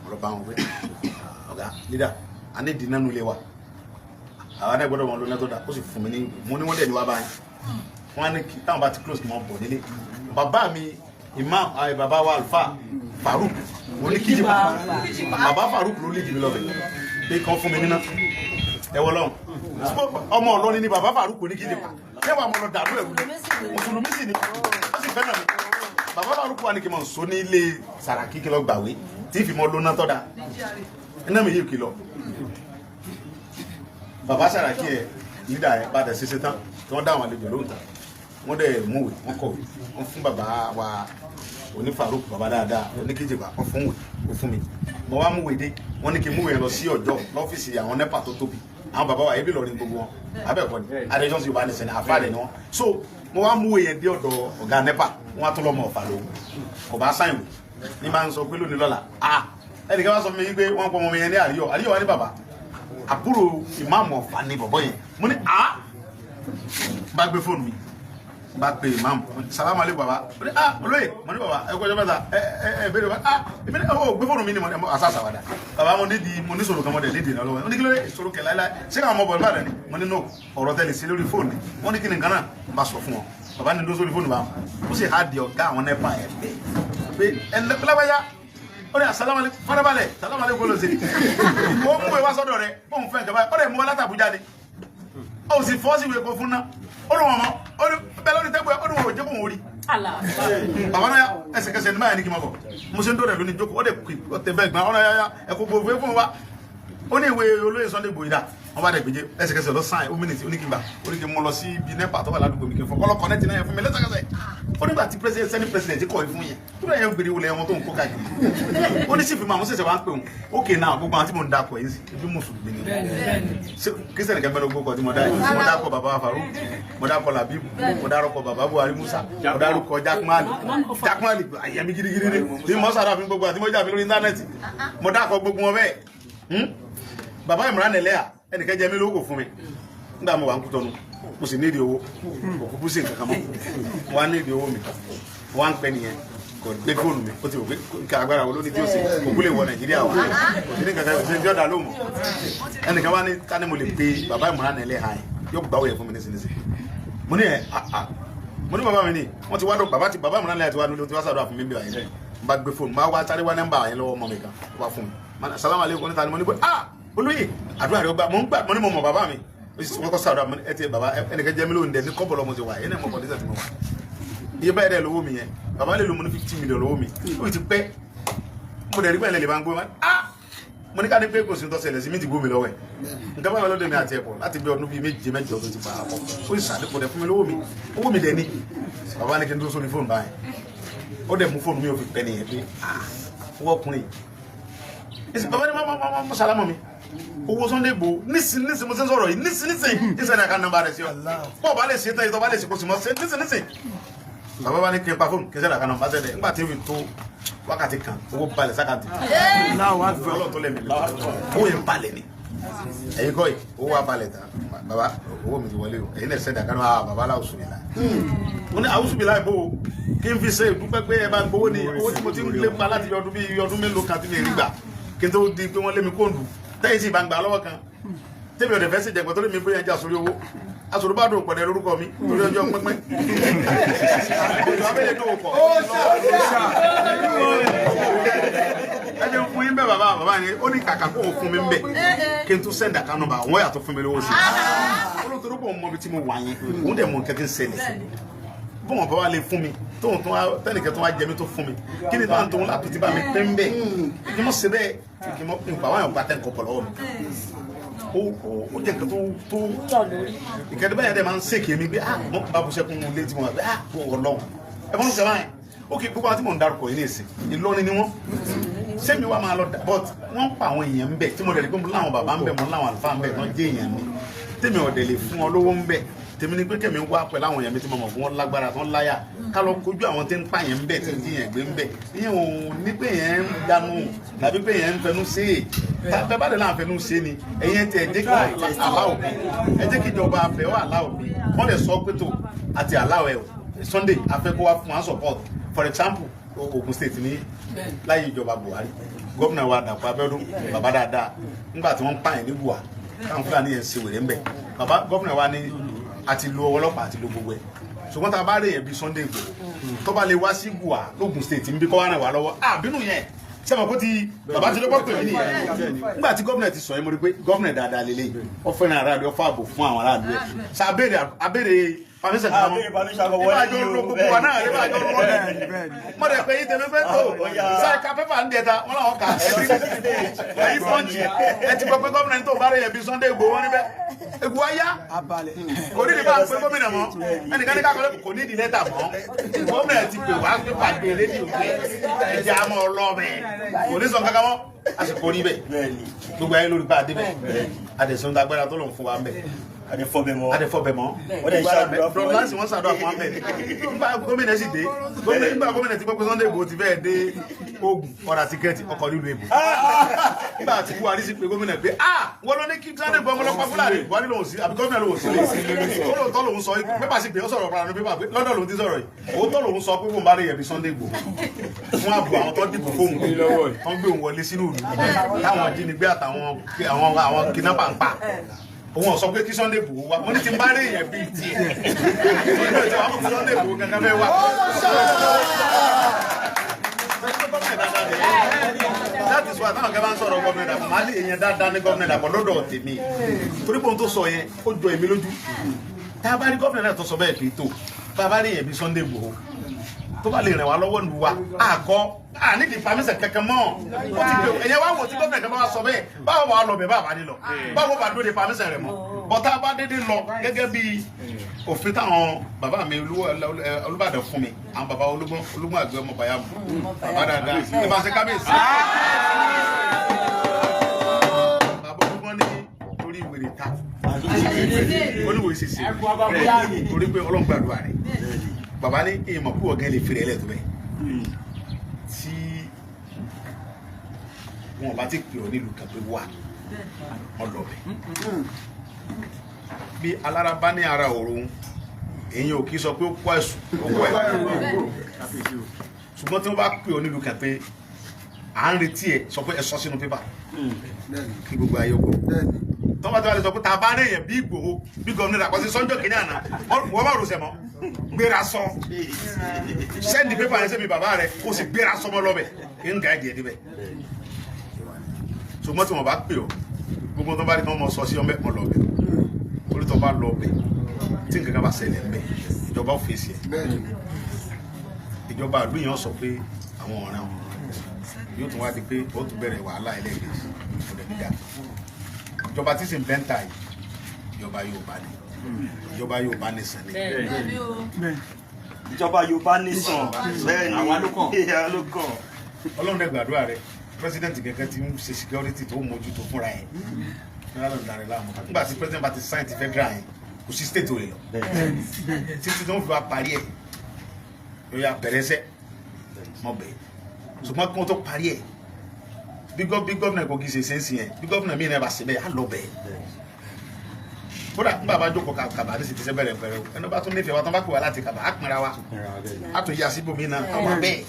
S2: mo lọ bá wọn pé ọ̀gá leader a ní ìdí nánú ilé wa àwọn ẹgbẹ́ gbọ́dọ̀ wọn lónà tó dá ó sì fún mi ní mo ní wọ́n dẹ̀ ní wá báyìí wọ́n á ní kí táwọn bá ti close kí wọ́n bọ̀ nílé bàbá mi imam bàbá wa alfa Farouk oníkíjì bàbá Farouk ló lè jì mí lọ́bẹ̀ pé kàn fún mi níná ẹwọ lọ́hùn ọmọ Ọlọ́rin ni bàbá Farouk oníkíjì pa ẹwà mo lọ dàdú ẹ̀wù mùsùlùmí sì ni ó sì fẹ́ràn mi bàbá Farouk wà ní kí n mọ̀ sọ ní ilé Saraki kí lọ gbàwé tí ìfìmọ̀ lóná tọ́ da iná mi yìí kìlọ̀ bàbá Saraki ẹ lídà ẹ bá dẹ ṣiṣẹ́ tán tí wọ́n dá àwọn àlejò lóhùn tán wọ́n dẹ̀ múwèé wọ́n kọ̀wé wọ́n fún bàbá wa oní Farouk bàbá dáadáa oníkejì bá wọ́n fún wèé ó fún mi mo wá múwèé dé wọ́n ní kí n múwèé lọ sí Ọ̀jọ́ lọ́fíìsì àwọn NEPA tó tóbi àwọn bàbá wa ebi lọ ní gbogbo wọn abẹ́ẹ̀kọ́ ni adéjọ́ sí Yorùbá ní sẹ́ni àfáàdé ni wọ́n so mo wá múwèé yẹn dé ọ̀dọ̀ ọ̀gá NEPA wọ́n á tún lọ́mọ ọ̀fà lóhùn ọba sáyìn ní máa ń sọ pé lónìí lọ́la ẹnìkan wá sọ fún mi pé wọ́n pọ̀ ọmọ yẹn ní àríyọ̀ wá ní bàbá àbúrò ìmáàmù ọ̀fà ní bọ̀bọ̀ yẹn mo ní bá gbé fóònù mi bá pe ìmáàmù salamu aleykum baba olóyè mo ní baba ẹ kọjọ mẹ́ta ẹ bẹ̀rẹ̀ bá ìbí ní ọ gbé fóònù mi ni mo àṣàṣà wàdà baba mo ní sọ̀rọ̀ kan mo dẹ̀ lédè náà lọ́wọ́ mo ní kí ló dé sọ̀rọ̀ kẹ̀ láíláí ṣé káwọn ọmọ bọ̀ nígbà dání mo ní no ọ̀rọ̀ tẹ́lẹ̀ sí lórí fóònù wọ́n ní kí ni gánà bá sọ fún wọn baba ní dó sórí fóònù bá ó sì há di ọ̀gá àwọn NEPA ẹ̀ pé ẹ̀ lẹ́pẹ́lẹ́pẹ́yà ó ní asalamu aleykum farabalẹ̀ salamu aleykum ló ṣe ó mú ìwá sọ́dọ̀ rẹ̀ ó ń fẹ́ ìjọba ó dẹ̀ mú wa látàbújá ni ó sì fọ́ sí ìwé kan fún náà ó lù wọn mọ́ ó ní bẹ́ẹ̀ lórí tẹ́gbẹ́ ó ní wọn ò jẹ́ kó wọn ò rí. bàbá náà ẹsẹ̀kẹsẹ̀ ní báyìí ní kí n máa bọ̀ mo ṣe ń dọ̀rẹ̀ lónìí jókòó ó dẹ̀ kú ó tẹ̀ bẹ́ẹ̀ gbọ́n ọ̀nà yáyá ẹ̀kọ́ gbogbo fún wa ó ní ìwé olóyè Sunday Igboho dà wọn bá dẹ̀ gbèjé ẹsẹ̀kẹsẹ̀ lọ sáìn ó mìnìtì oníkìgbà oníkì mú lọ sí ibi NEPA tó wà ládùúgbò mi kí n fọ kọ́lọ́ kọ́nẹ́tì náà yẹn fún mi lẹ́sẹ̀kẹsẹ̀ ó nígbà tí Senate President kọ̀ fún yẹn tó bẹ́ẹ̀ yẹn gbèrè wọlé ẹ̀wọ̀n tó ń kó káàkiri ó ní sì fi máa mú sẹ̀sẹ̀ wá ń pè wọn ókè náà gbogbo àwọn tí mo ń dakọ̀ yìí sí ibi mùsùlùmí ni Christian kẹfẹ́ ló gbókọ̀ tí mo dákọ̀ bàbá Farouk mo dákọ̀ Labib mo dárúkọ bàbá Buhari Musa mo dárúkọ Jagmali àyẹ̀mí gidigidi ni bí mo sára fún gbogbo àti mo jà mí lórí íńtánẹ́ẹ̀tì mo dákọ̀ gbogbo wọn bẹ́ẹ̀ bàbá Imran Eleha ẹnìkan jẹ mí lówó fún mi nígbà mo wà ń Kútọ́nù mo sì ní ìdí owó òkú bú sí nǹkan kan mọ́ wọ́n á ní ìdí owó mi wọ́n á ń pẹ́ nìyẹn kò gbé fóònù mi ó ti wò pé nǹkan agbára wo ló ní tí ó sì òkú lè wọ Nàìjíríà wà kò sí ní kankan ìṣẹ́ tí ó dá lóhùn ẹnìkan wá ní ká ní mo lè pe bàbá Ìmúràn nílẹ̀ hàn yóò gbà ó yẹ fún mi nísinsìnyí mo ní mo ní bàbá mi ní wọ́n ti wá dọ̀ bàbá Ìmúràn nílẹ̀ ti wá nílò tí wọ́n sàdọ̀ fún mi bí wà yẹn bá gbé fóònù máa wá sáré wá nọ́mbà yẹn lọ́wọ́ ọmọ mi kan wá fún mi salamu aleykum níta ni mo ní pé olóyè àdúrà rẹ gbà mo ní mo mọ bàbá mi wọ́n kọ́ sàdọ̀ ẹ ti bàbá ẹnìkan jẹ́ mi lóhùn dẹ̀ ní kọ́bọ̀ lọ́mọ ti wà yẹn náà mọ̀ kọ́ndíṣà ti mọ̀ wà iye báyìí dẹ̀ lówó mi yẹn bàbá lè lo mo ní 50 million lówó mi ó ti pẹ́ mo dẹ̀ rí bẹ́ẹ̀ lè bá ń gbé wọn mo ní ká ní pé kò sí tọ́sẹ̀lẹ̀ sí mi ti gbó mi lọ́wọ́ ẹ̀ nǹkan báyìí lọ́dọ̀ mi àti ẹ̀kọ́ láti bí ọdún bíi méje mẹ́jọ tó ti fà á pọ̀ ó sì sàdékò dẹ̀ fún mi lówó mi owó mi dẹ̀ ní bàbá ní kí n tó sórí fóònù báyìí ó dẹ̀ mú fóònù mi ò fi pẹ́ nìyẹn pé wọ́n ọkùnrin bàbá ní mọ́ sálámọ̀ mi owó Sunday Igboho nísìn mo ṣe ń sọ̀rọ̀ yìí nísìn ìṣẹ̀lẹ̀ àká nọ́mbà rẹ̀ sí ọ bọ́ọ̀ bá lè ṣe tán ìtọ́ bá lè ṣe kó sì mọ́ ṣe nísìn bàbá bá ní kí n pa fóònù kí n ṣẹlẹ̀ àká nọ́mbà ṣẹlẹ̀ nígbà tí ó fi tó wákàtí kan owó balẹ̀ sákàtì ọlọ́run tó lẹ́mìí owó yẹn balẹ̀ ni ẹ̀yin kọ́ yìí owó wa balẹ̀ tán bàbá owó mi ti wọlé o ẹ̀yin náà ṣẹ̀dá kánú bàbá aláwùsùn nìlá mo ní àwùsùn mi láì bò ó kí n fi ṣe ìdúpẹ́ pé ẹ bá gbowó ni owó tí mo ti ń lépa láti ọdún mélòó kan tí mi rí gbà kí n tó di pé wọ́n lé mi kóńdù tẹ́yìn sí ìbàǹgbà lọ́wọ́ kan tẹ́mi ọ̀dẹ̀ fẹ́ sí ìjẹ̀pẹ̀ tó lé mi bóyá jà sórí owó aṣòro bá dùn pẹ̀lẹ́ lórúkọ mi torí ọjọ́ pínpín òjò abẹ́lẹ̀ tó pọ̀ ẹjẹ fún yín bẹ́ẹ̀ bàbá yẹn ó ní kàkà kó fún mi ń bẹ̀ kí n tún sẹ́ndà kan nọ́mbà wọ́n yàtọ̀ fún mi lówó sí i olóòtú pọ̀ mọ́ bí tí mo wà yẹn òun dẹ̀ mọ̀ nǹkan tí ń ṣẹlẹ̀ bọ́n bá wà lè fún mi tóun tó wá tẹ́nìkẹ́ tó wá jẹ mi tó fún mi kí ni báwọn tóun látò tí bá mi pẹ́ ń bẹ̀ kí mo ṣe bẹ́ẹ̀ kí mo pa wáyà gba tẹ́ nǹkan pọ̀ lọ́wọ́ mi ó jẹ́ nǹkan tó ìkẹ́dẹ́ báyà dẹ̀ máa ń ṣèkì mi bí mo bá bu sẹ́kùn mu létí wọn bí ọlọ́run ẹ fọ́n sẹ́wọ́n yẹn ó kì í gbogbo àwọn tí mò ń darúkọ yìí ní ìsìn Ìlọrin ni wọ́n sẹ́mi wa máa lọ but wọ́n pa àwọn èèyàn ń bẹ̀ tí mo dẹ̀ lè gbé mo láwọn bàbá ń bẹ̀ mo láwọn àlùfáà ń bẹ̀ wọ́n jẹ́ èèyàn mi tèmi ọ̀dẹ̀ lè fún ọ lówó ń bẹ̀ tèmi ni pé kẹ́mi wá pẹ̀lú àwọn èèyàn mi tí mo mọ̀ fún wọn lágbára tó ń láyà ká lọ kojú àwọn tí ń pààyàn ń bẹ̀ tí ń jiyàn gbé ń bẹ̀ ìyẹn ò ní pé yẹn ń dànù tàbí pé yẹn ń fẹnu ṣe é bẹ́ẹ̀ bá dẹ̀ náà fẹnu ṣe ni ẹ̀yẹn tí ẹ jẹ́ kí aláwọ̀ bí ẹ jẹ́ kí ìjọba afẹ́ wà aláwọ̀ bí wọ́n lè sọ pé tó àti aláwọ̀ ẹ̀ Sunday afẹ́ kó wá fún wa support for example Ogun State ní láyé ìjọba Buhari gómìnà wa Dàpọ̀ Abẹ́ọ́dún bàbá dáadáa nígbà tí wọ́n ń pààyàn ní Buhari káwọn Fúlàní yẹn ṣe wèrè ń bẹ̀ bàbá gómìnà wa ní àti lo ọlọ́pàá àti lo gbogbo ẹ̀ ṣùgbọ́n tá a bá rí yẹn bí Sunday Igboho tó bá lè wá sí Gùwà lógun State ń bí kọ́ wá rìn wá lọ́wọ́ àbínú yẹn sẹ́wọ̀n kó ti bàbá ti lọ́pọ̀ pèmí nìyẹn nígbà tí gómìnà ti sọ yẹn mo rí pé gómìnà dáadáa lélẹ̀ ó fẹ́ràn aráàlú ó fààbò fún àwọn aráàlú ẹ̀ ṣe abéèrè pàmísẹ̀ kan mọ́ ìbájọ́ gbogbo wa náà ìbájọ́ lọ́dẹ̀ mo rẹ̀ pé yìí tẹ̀mí fẹ́ tó ṣáìka pépà ń dẹ̀ta wọn làwọn kà ẹ̀yìn pọ́ǹchì ẹ ti gbọ́ pé gómìnà tó bá rẹ̀ yẹn bí Sunday Igboho wọn níbẹ̀ egu aya kò ní ìdìbò àpè gómìnà mọ́ ẹnìkan ní kákọ́lé kò ní ìdí lẹ́tà mọ́ gómìnà ti pè wá pé pàgbé rédíò pé ẹ̀jẹ̀ àmọ́ ọlọ́ọ̀bẹ kò ní sọ kankan mọ́ àsìkò níbẹ̀ gbogbo ayé lórí bá a débẹ̀ àdẹ̀sán agbára tó lọ́n fún wa mẹ́ adefọbẹmọ wọ́n dẹ̀ ṣàdúrà fún wọn láti wọ́n ṣàdúrà fún amẹ́ nígbà gómìnà sì dé nígbà gómìnà ti gbọ́ pé Sunday Igboho ti fẹ́ẹ̀ dé Ògùn ọ̀rà tíkẹ́ẹ̀tì ọkọ̀ nílùú èbò nígbà tí Buhari sì pé gómìnà pé wọ́n ló ní kí Sunday Igboho ọlọ́pàá Fúlàní Buhari lòun sí àbí gómìnà lòun sí lóòótọ́ lòun sọ pépà sí pé ó sọ̀rọ̀ ọ̀pára ní pépà pé lọ́dọ̀ lòun ti sọ̀rọ̀ yìí òótọ́ lòun sọ pé kò ń bá rí ẹ̀bí Sunday Igboho fún ààbò àwọn tó dìbò fóun tó ń gbé òun wọlé sínú ìlú táwọn ajínigbé àtàwọn kidnapper ń pa òun ọ̀sọ́ pé kí Sunday Igboho wá wọ́n ní ti bá rí èèyàn bíi tiẹ̀ nínú ìjọba àwọn kí Sunday Igboho gangan fẹ́ wá. That is why táwọn kẹ́ bá ń sọ̀rọ̀ gómìnà Dàpọ̀ máa lé èèyàn dáadáa ní gómìnà Dàpọ̀ lọ́dọ̀ tèmi torí pé ohun tó sọ yẹn ó jọ èmi lójú tá a bá rí gómìnà náà tó sọ bẹ́ẹ̀ pé tó bá a bá rí èèyàn bíi Sunday Igboho tó bá lè rìn wá lọ́wọ́ nù wa àgọ́ nídìí pàmísẹ̀ kankan mọ́ ó ti pè ẹ̀yẹ wá wò tí gómìnà kan bá wá sọ bẹ́ẹ̀ báwo wà á lọ bẹ̀ báwa ní lọ báwo bá dúró de pàmísẹ̀ rẹ̀ mọ́ bọ́tá bá dédé lọ gẹ́gẹ́ bí òfin táwọn bàbá mi Olúbàdàn fún mi àwọn bàbá Olúgbọ́n àgbẹ̀ ọmọ bàyà mu bàbá dáadáa ẹ bá ṣe kábíyèsí. bàbá Olúgbọ́n ní torí ìwèrè ta oníwèé ṣe ṣe torí pé Ọlọ́run gbàdúrà rẹ̀ bàbá ní ìmọ̀ kú ọ̀gá lè fèrè ẹlẹ́tọ̀ bẹ́ẹ̀ tí wọn bá ti pè ọ nílùú kan pé wà ọlọ́bẹ̀ bí alára bá ní ara òrùn èyí ò kí sọ pé ó kó ẹ̀sùn ọkọ̀ ẹ̀ ṣùgbọ́n tí wọ́n bá pè ọ nílùú kan pé à ń retí ẹ̀ sọ pé ẹ sọ sínú pépà kí gbogbo ayé gbọ́ tọ́wọ́ tí wọ́n lè sọ pé ta bá rẹ̀ yẹn bí Ìgbòho bí gómìnà àkọsí sọ́njọ́ kìíní àná wọ́n bá rò sẹ́mọ́ gbéra sọ sẹ́ndì pépà yẹn sẹ́mi bàbá rẹ̀ kó sì gbéra sọmọ lọ́bẹ̀ kí n gà ẹ̀ díẹ̀ díbẹ̀ ṣùgbọ́n tí wọ́n bá pè ọ gbogbo tó bá rí kí wọ́n mọ sọ sí ọmọ ẹ̀kọ́ lọ́bẹ̀ orí tó bá lọ́bẹ̀ tí nǹkan kan bá ṣẹlẹ̀ ń bẹ̀ ìjọba ò fèsì ẹ̀ ìjọba àdúgbò yẹn sọ pé àwọn ọ̀ràn wọn yóò tún wá di pé ó tún bẹ̀rẹ̀ wàhálà ẹlẹ́gbẹ̀ẹ́ ọ̀dẹ̀ nígbà ìjọba tí sì ń bẹ́ńtà yìí ìjọba Yorùbá ni ìjọba Yorùbá ní sàn ní.
S4: ìjọba Yorùbá ní sàn bẹ́ẹ̀ ni àwa ló kàn.
S2: Ọlọ́run dẹ̀ gbàdúrà rẹ̀ pírẹsidẹ́ǹtì gẹ́gẹ́ ti ń ṣe security tó mójútó fúnra ẹ̀ nígbà tí president bá ti sign ti federal yẹn kò sí state ò lè lọ títí tó ń fi wá parí ẹ̀ ló yà bẹ̀rẹ̀ sẹ́ mọ́ bẹ́ẹ̀ ṣùgbọ́n kí wọ́n tó parí ẹ̀ bí gọ́ọ̀nà kò kì í ṣe sẹ́ǹsì yẹn bí gọ́ọ̀nà mi náà bá ṣe bẹ́ẹ̀ á lọ bẹ́ẹ̀ kódà nígbà bá jókòó Kàbà ní sì ti ṣe bẹ̀rẹ̀ pẹ̀rẹ̀ ẹni bá tún nífẹ̀ẹ́ wa tán bá pè wá láti Kàbà á pinra wa á tún yà síbòmí náà á wà bẹ́ẹ̀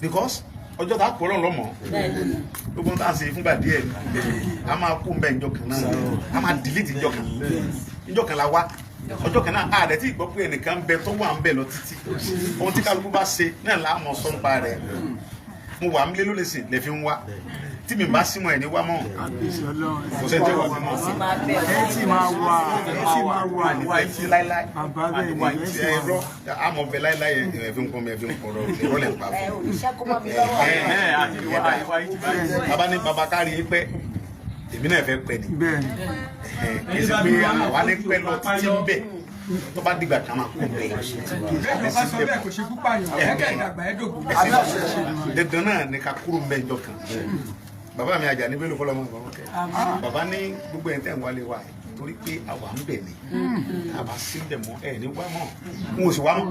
S2: because ọjọ́ tá a kọ́ lọ́nà lọ́mọ́ gbogbo tá a ṣe fúngbà díẹ̀ a máa kú mbẹ́ ìjọ kan náà a máa delete ìjọ kan la wá ọjọ́ kan náà àdẹ tí ìgbọ́ pé ẹnìkan bẹ tó wà ń bẹ lọ títí ohun tí kálukú bá ṣe náà là á mọ sọ́npa rẹ̀ mo wà ń lé ló lè sè lè fi ń wá tí mi bá símọ̀ ẹ̀ ní wá mọ́ kò sẹ́ tẹ́ wà mí mọ́ àti láíláí ẹ̀rọ àmọ̀ bẹ láíláí ẹ̀ fi ń pọ́n mi ẹ̀ fi ń pọ́n ẹ̀rọ lẹ̀ ń pa fún bàbá ní bàbá kárí pẹ́ èmi náà fẹ́ pẹ́ ni kì í ṣe pé àwa ní pẹ́ lọ títí ń bẹ̀ tó bá dìgbà kan máa kó bẹ́ẹ̀. dandan náà ni ká kúrò ń bẹ́ ìjọ kan bàbá mi àjà ní bẹ́ẹ̀ ló fọlọ́ mọ́ bàbá ní gbogbo ẹ̀ tẹ̀ ń wálé wa torí pé àwa ń bẹ̀ ni àbá sí ń bẹ̀ mọ́ ẹ̀ ní wá mọ́ n ò sì wá mọ́.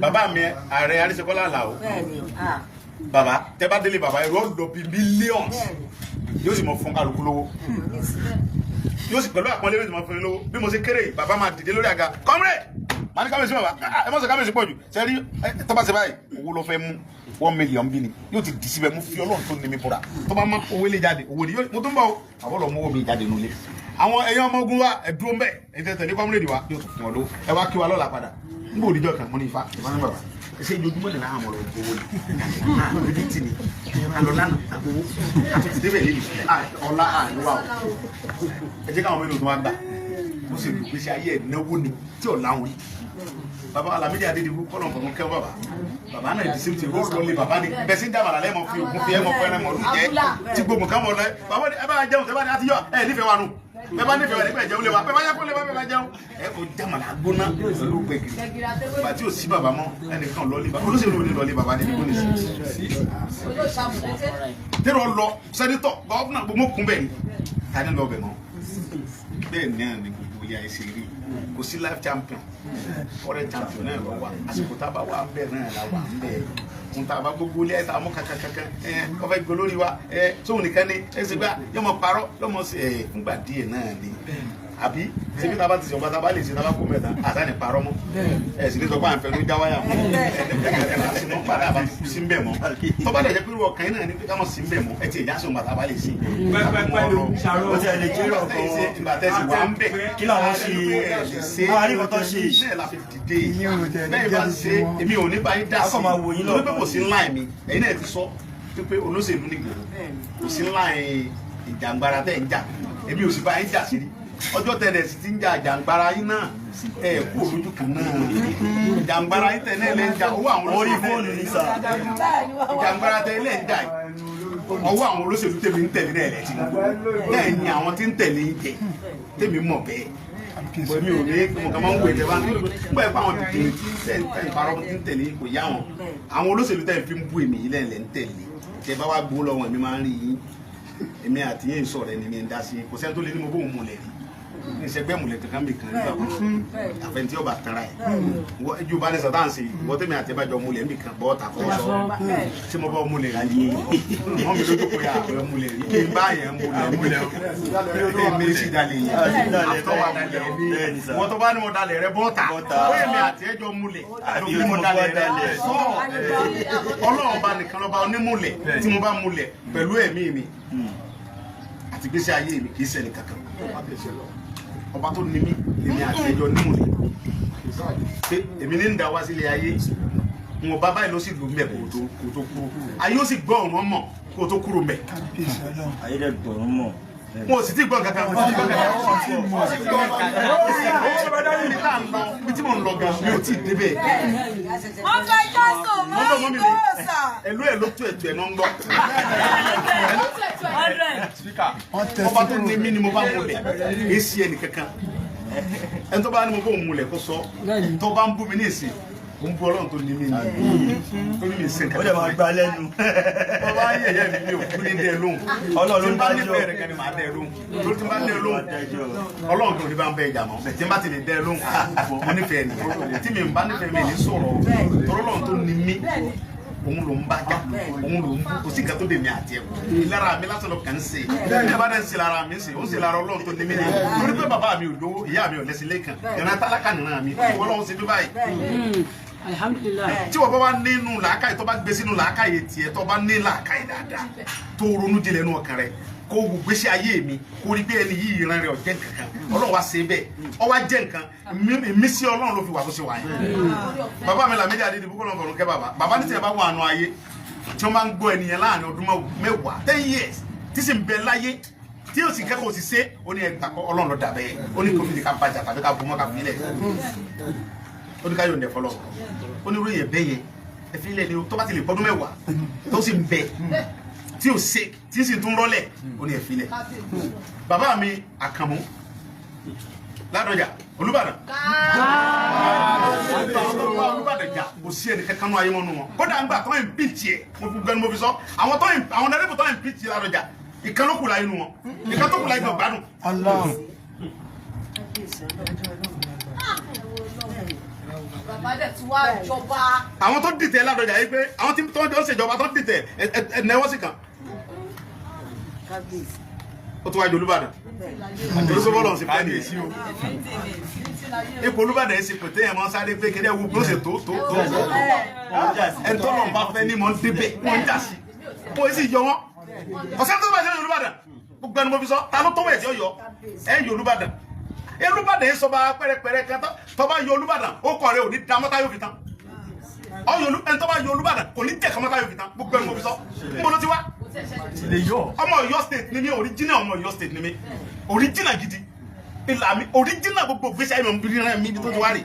S2: bàbá mi ààrẹ Arísẹ́kọ́lá Àlàó bàbá tẹ́ bá délé bàbá ẹ̀rọ lọ bí mílíọ̀nù yóò sì mọ fún kálukú lówó yóò sì pẹ̀lú àpọ́nlé yóò sì mọ fún lówó bí mo ṣe kéré bàbá máa dìde lórí àga kọ́mrẹ́ màá ní kábíyèsí bàbá ẹ mọ̀ sọ kábíyèsí pọ̀ jù sẹ́rí tọ́ba ṣe báyìí owó ló fẹ́ mú 1 million bí ni yóò ti dì síbẹ̀ mú fi Ọlọ́run tó ní mi bọ̀dà tọ́ba máa owó lè jáde owó ni mo tó ń bọ̀ àwọn ọlọ́mọ owó mi jáde nulẹ̀ àwọn ẹ̀yàn ọmọ ogun wa ẹ̀dúró ń bẹ̀ ẹ̀tẹ̀ tẹ̀lé kọ́mrẹ́dì wa yóò tún fún ọ lówó ẹ wá kí wa lọ́la padà ń bò níjọ́ kan mo ní ifá ìfọ́nà bàbá ṣe ìjọjúmọ́ ní láàmú ọ̀rọ̀ owó ni ìdí tì ní alọ́lánà àgbowó àti débẹ̀ lè ọ̀la àníwá o ẹ jẹ́ káwọn mélòó tó wá gbà mo sì dùn pé ṣe ayé ẹ̀ náwó ni tí ò láwọn bàbá Alámídì Adédìbú kọ́nà fọ̀mọ́ kẹ́ bàbá bàbá náà ìdí sèmtì ó lọ lé bàbá ni bẹ́ẹ̀ sí ń dàbàrà lẹ́mọ̀ fi ògùn fi ẹ̀mọ̀ fẹ́rẹ́ mọ̀ lójẹ́ tí gbogbo kan mọ̀ lọ bàbá ni ẹ bá jẹun tẹ́ bá ní àtijọ́ ẹ nífẹ̀ẹ́ wa nù ẹ bá nífẹ̀ẹ́ wa nígbà jẹun lé wa bẹ́ẹ̀ bá yá kó lé wa bẹ́ẹ̀ bá jẹun ẹ kò jàmàlà gbóná ló gbẹ̀gìrì bàbá tí ò sí bàbá mọ́ ẹnìkan lọ lé bàbá olóṣèlú ní lọ lé bàbá níbi gbóni sí tẹ́rọ lọ sẹ́nitọ̀ gọ́ọ̀nà gbogbo kún bẹ́ẹ̀ ni ta ni lọ bẹ̀ mọ́ bẹ́ẹ̀ náà ni gbogbo ya ẹsẹ̀ rí kò sí life champion foreign champion náà lọ wà àsìkò tá a bá wà bẹ́ẹ̀ náà la wà bẹ́ẹ̀ n ta bá gbogbo ilé ẹ̀ta mú kankankan ọfẹ́ gbé lórí wa sóhun nìkan ni ẹsẹ̀ gbà yọmọ parọ́ yọmọ fúngbà díẹ̀ náà ni àbí síbi tá a bá ti sọ̀rọ̀ tá a bá lè ṣe tá a bá kó mẹ́ta àtàní parọ́ mọ́ sì ní sọ pé à ń fẹ́ ló já wáyà mọ́ ẹ̀sìn mọ́ padà bá sí ń bẹ̀ mọ́ tó bá dẹ̀ jẹ́ pé irú ọkàn yín náà ní pé ká mọ̀ sí ń bẹ̀ mọ́ ẹ ti ìjà sọ̀rọ̀ bàtà bá lè ṣe
S4: ó ti ẹ̀ lè jẹ́ ọkọ̀
S2: ìgbà tẹ̀sí wà ń bẹ̀
S4: kí làwọn ṣe àwọn àríkọ̀tọ̀ ṣe
S2: bẹ́ẹ̀ la fi dìde bẹ́ẹ̀ bá ṣe èmi ò ní bá yín dá sí torí pé kò sí ńlá mi ẹ̀yin náà ti sọ pé olóṣèlú nìgbò kò sí ńlá ìjàngbara tẹ̀ ń jà èmi ò sì bá yín jà sí rí ọjọ́ tẹ̀lẹ̀ sí ti ń jà jàǹgbara yín náà kú olójú kan náà jàǹgbara yín tẹ̀lé ẹ̀ ń jà owó àwọn
S4: orí fóònù ní sà
S2: jàǹgbara tẹ̀lé ẹ̀ ń jà ọwọ́ àwọn olóṣèlú tèmi ń tẹ̀lé náà lẹ́tí bẹ́ẹ̀ ni àwọn tí ń tẹ̀lé ń jẹ tèmi mọ̀ bẹ́ẹ̀ mi ò ní mo kàn máa ń wò ẹ̀jẹ̀ bá nígbà yẹn fún àwọn dìde tẹ̀ ń parọ́ tí ń tẹ̀lé kò yá wọn àwọn olóṣèlú tẹ̀ fi ń bú èmi yìí lẹ́ẹ̀ ń tẹ̀lé tẹ̀ bá wá gbó lọ́wọ́ èmi máa ń rí yín èmi àti yín sọ̀rọ̀ ẹni mi ń dá sí kò sẹ́ni tó lé ní mo bóun múlẹ̀ rí ìṣẹ́gbẹ́ múlẹ̀ kankan mi kan nígbà àfẹnití ọba tara ẹ̀ ju bá ní sọ táǹsì ìwọ tẹ́mi àti ẹbájọ múlẹ̀ mi kan bọ́ ta kọ́ sọ tí mo bá múlẹ̀ rà yìí wọ́n mi lójú pé àwọn múlẹ̀ rí kí n bá yẹn múlẹ̀ èmi sì dalẹ̀ yẹn àtọ́wà dalẹ̀ mi wọ́n tó bá ní mo dalẹ̀ rẹ bọ́ ta ó èmi àti ẹjọ́ múlẹ̀ lórí mo dalẹ̀ rẹ sọ ọlọ́run bá nìkan lọ́ba onímúlẹ̀ tí mo bá múlẹ̀ pẹ̀lú ẹ̀mí mi àti gbèsè ayé mi kì í ṣẹlẹ̀ kankan ọba tó ní mí èmi àti ẹjọ́ nímúlẹ̀ pé èmi ní ń da wá sílé ayé wọn bá báyìí ló sì lù mẹ kó tó kúrò ayé ó sì gbọ́ ọ̀rọ̀ mọ̀ kó tó kúrò mẹ.
S4: ayé dẹ̀ gbọ̀rọ̀ mọ̀.
S2: Mo sì ti gbọ́ kankan. Bí tí mo ń lọ gan mi ò tí ì débẹ̀.
S3: Wọ́n fẹ́ jọ́sọ̀ mọ́ ìgbọ́sà.
S2: Ẹlú ẹ̀ ló tó ẹ̀tù ẹ̀ náà ń lọ. Ọba tó ní mí ni mo bá múlẹ̀ kì í sí ẹnì kankan. Ẹni tó bá ní mo bó múlẹ̀ kó sọ tó bá ń bú mi ní ìsìn. Mo ń bú Ọlọ́run tó ní mí ni. Tó ní mi ìsìn kankan.
S4: Ó dẹ̀ máa gbá lẹ́nu.
S2: Bàbá yẹ̀yẹ́ mi ò kú ní dẹ́ lóhùn. Ọlọ́run bá nífẹ̀ẹ́ rẹ̀ kan ni màá dẹ́ lóhùn. Torí tí n bá dẹ́ lóhùn, Ọlọ́run tó ní bá ń bẹ ìjà mọ́. Tí n bá ti lè dẹ́ lóhùn, mo nífẹ̀ẹ́ nìyẹn. Tí mi ń bá nífẹ̀ẹ́ mi ní sọ̀rọ̀. Torí Ọlọ́run tó ní mí, òun ló ń bá jà, òun ló ń bú. Kò sí nǹkan tó dè mí àti ẹ̀kọ́. Ìlara mi lásán lọ kàn ń ṣe. Ẹ bá dẹ̀ ń ṣe lára mi ń ṣe, ó ń ṣe lára Ọlọ́run tó ní mí ni. Torí pé bàbá mi ò lówó, ìyá mi ò lẹ́sìn lẹ́kàn. Ìran tálákà nìran mi. Ọlọ́run ṣe bí báyìí.
S6: Alhamdulillah.
S2: Tí wọ́n bá wá nínú làákàyè tó bá gbé sínú làákàyè tiẹ̀ tó bá ní làákàyè dáadáa tó ronú jinlẹ̀ nínú ọkàn rẹ̀ kó wù gbèsè ayé mi kó rí pé ẹni yìí ìran rẹ̀ ọ̀jẹ̀ nǹkan Ọlọ́run wá ṣe bẹ́ẹ̀ ọ wá jẹ́ nǹkan ìmísí Ọlọ́run ló fi wà bó ṣe wà yẹn. Bàbá mi Lámídì Adédìbú kọ́ lọ́n fọ̀rùn kẹ́ bàbá ní tiẹ̀ bá wà àánú ayé tí wọ́n máa ń gbọ́ ènìyàn láàrin ọdún mẹ́wàá 10 years tí sì ń bẹ láyé tí o sì kẹ́kọ̀ọ́ sì ṣe ó ní ẹgbà Ọlọ́run ló dàbẹ́ ó ní kòmìnì ká bàjá tàbí ká bùmọ́ ká fílẹ̀ ó ní ká yóò nẹ̀ fọlọ́ ó ní ròyìn ẹ̀bẹ́ yẹn ẹ̀fín ilẹ̀ ni tó bá ti lè pọ́dún mẹ́wàá tó sì ń bẹ tí o ṣe tí sì tún rọ́lẹ̀ ó ní ẹ̀fín ilẹ̀. Bàbá mi Àkànmú Ládọjà Olúbàdàn Olúbàdàn jà kò sí ẹnì kankan nú ayé wọn nù wọn kódà ńgbà tó ń pìtì ẹ mo fi gbẹnu mo fi sọ àwọn nẹ́rẹ́bù tó ń pìtì Ládọjà ìkan ló kù láyé nù wọn ìkan tó kù láyé nù gbádùn. Àwọn tó dìtẹ̀ Ládọjà yìí pé àwọn tí tó ń ṣèjọba tó dìtẹ̀ ẹ̀nẹ́wọ́ sí kan ó tó wájú Olúbàdàn àjọyọ̀ bọ́ọ̀lù sí pẹ́ nìyí ipò Olúbàdàn yìí sì pè téèyàn máa ń sáré pé kéde ẹwú bí ó ṣe tó ẹ̀ńtọ́ lọ́n bá fẹ́ ní mọ́ ń débẹ̀ wọ́n ń jà sí kó o sì yọ wọ́n ọ̀sẹ̀ tó bá ṣe ní Olúbàdàn gbogbo ẹnu mo fi sọ ta ló tó wẹ̀ tí ó yọ ẹ̀ ń yọ Olúbàdàn Olúbàdàn yìí sọba pẹ́rẹ́pẹ́rẹ́ kan tó bá yọ Olúbàdàn ó kọ̀ rẹ̀ ò ní damọ́tá yóò fi tán ẹni tó bá yọ Olúbàdàn kò ní jẹ́ kọ́mọ́tá yóò fi tán gbogbo ẹnu mo fi sọ ń bọ́ ló ti wá ọmọ Ọ̀yọ́ state ni mí original ọmọ Ọ̀yọ́ state ni mí original gidi ìlà mi original gbogbo gbèsè ayé mi bí rẹ mi tó ti wá rè ní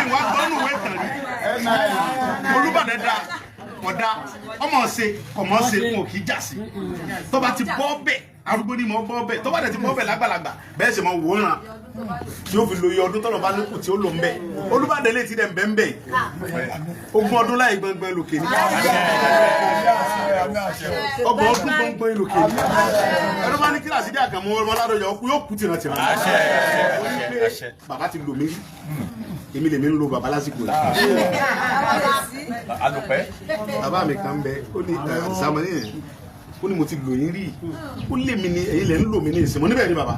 S2: ìwà gbọ́nù wẹ́ tàn rí Olúbàdàn dá ọ̀dà ọmọ ṣe kọ̀mọ́ ṣe fún òkì jà sí tó bá ti bọ́ bẹ́ẹ̀ arúgbó ni mo bọ́ bẹ́ẹ̀ tó bá dẹ̀ ti bọ́ bẹ́ẹ̀ lágbàlagbà bẹ́ẹ̀ sì mọ wòran tí ó fi lo iye ọdún tọ́lọ̀ bá lókù tí ó lò ń bẹ̀ Olúbàdàn lè ti dẹ̀ ń bẹ́ ń bẹ̀ ogún ọdún láì gbọ̀ngbọ̀n lòkè ní ọgbọ̀n ọdún gbọ̀ngbọ̀n lòkè ní ẹ̀rọ bá ní kíláàsì dí Àkànmú ọmọ Ládọjà ọkú yóò kú tìrántìrán bàbá ti lò mí èmi lèmi ń lo bàbá lásìkò bàbá mi kan bẹ ó ní sàmọ́nì yẹn ó ní mo ti lò yín rí ó lé mi ní ẹ̀yin lẹ̀ ń lò mí ní ìsìn mo níbẹ̀ ni bàbá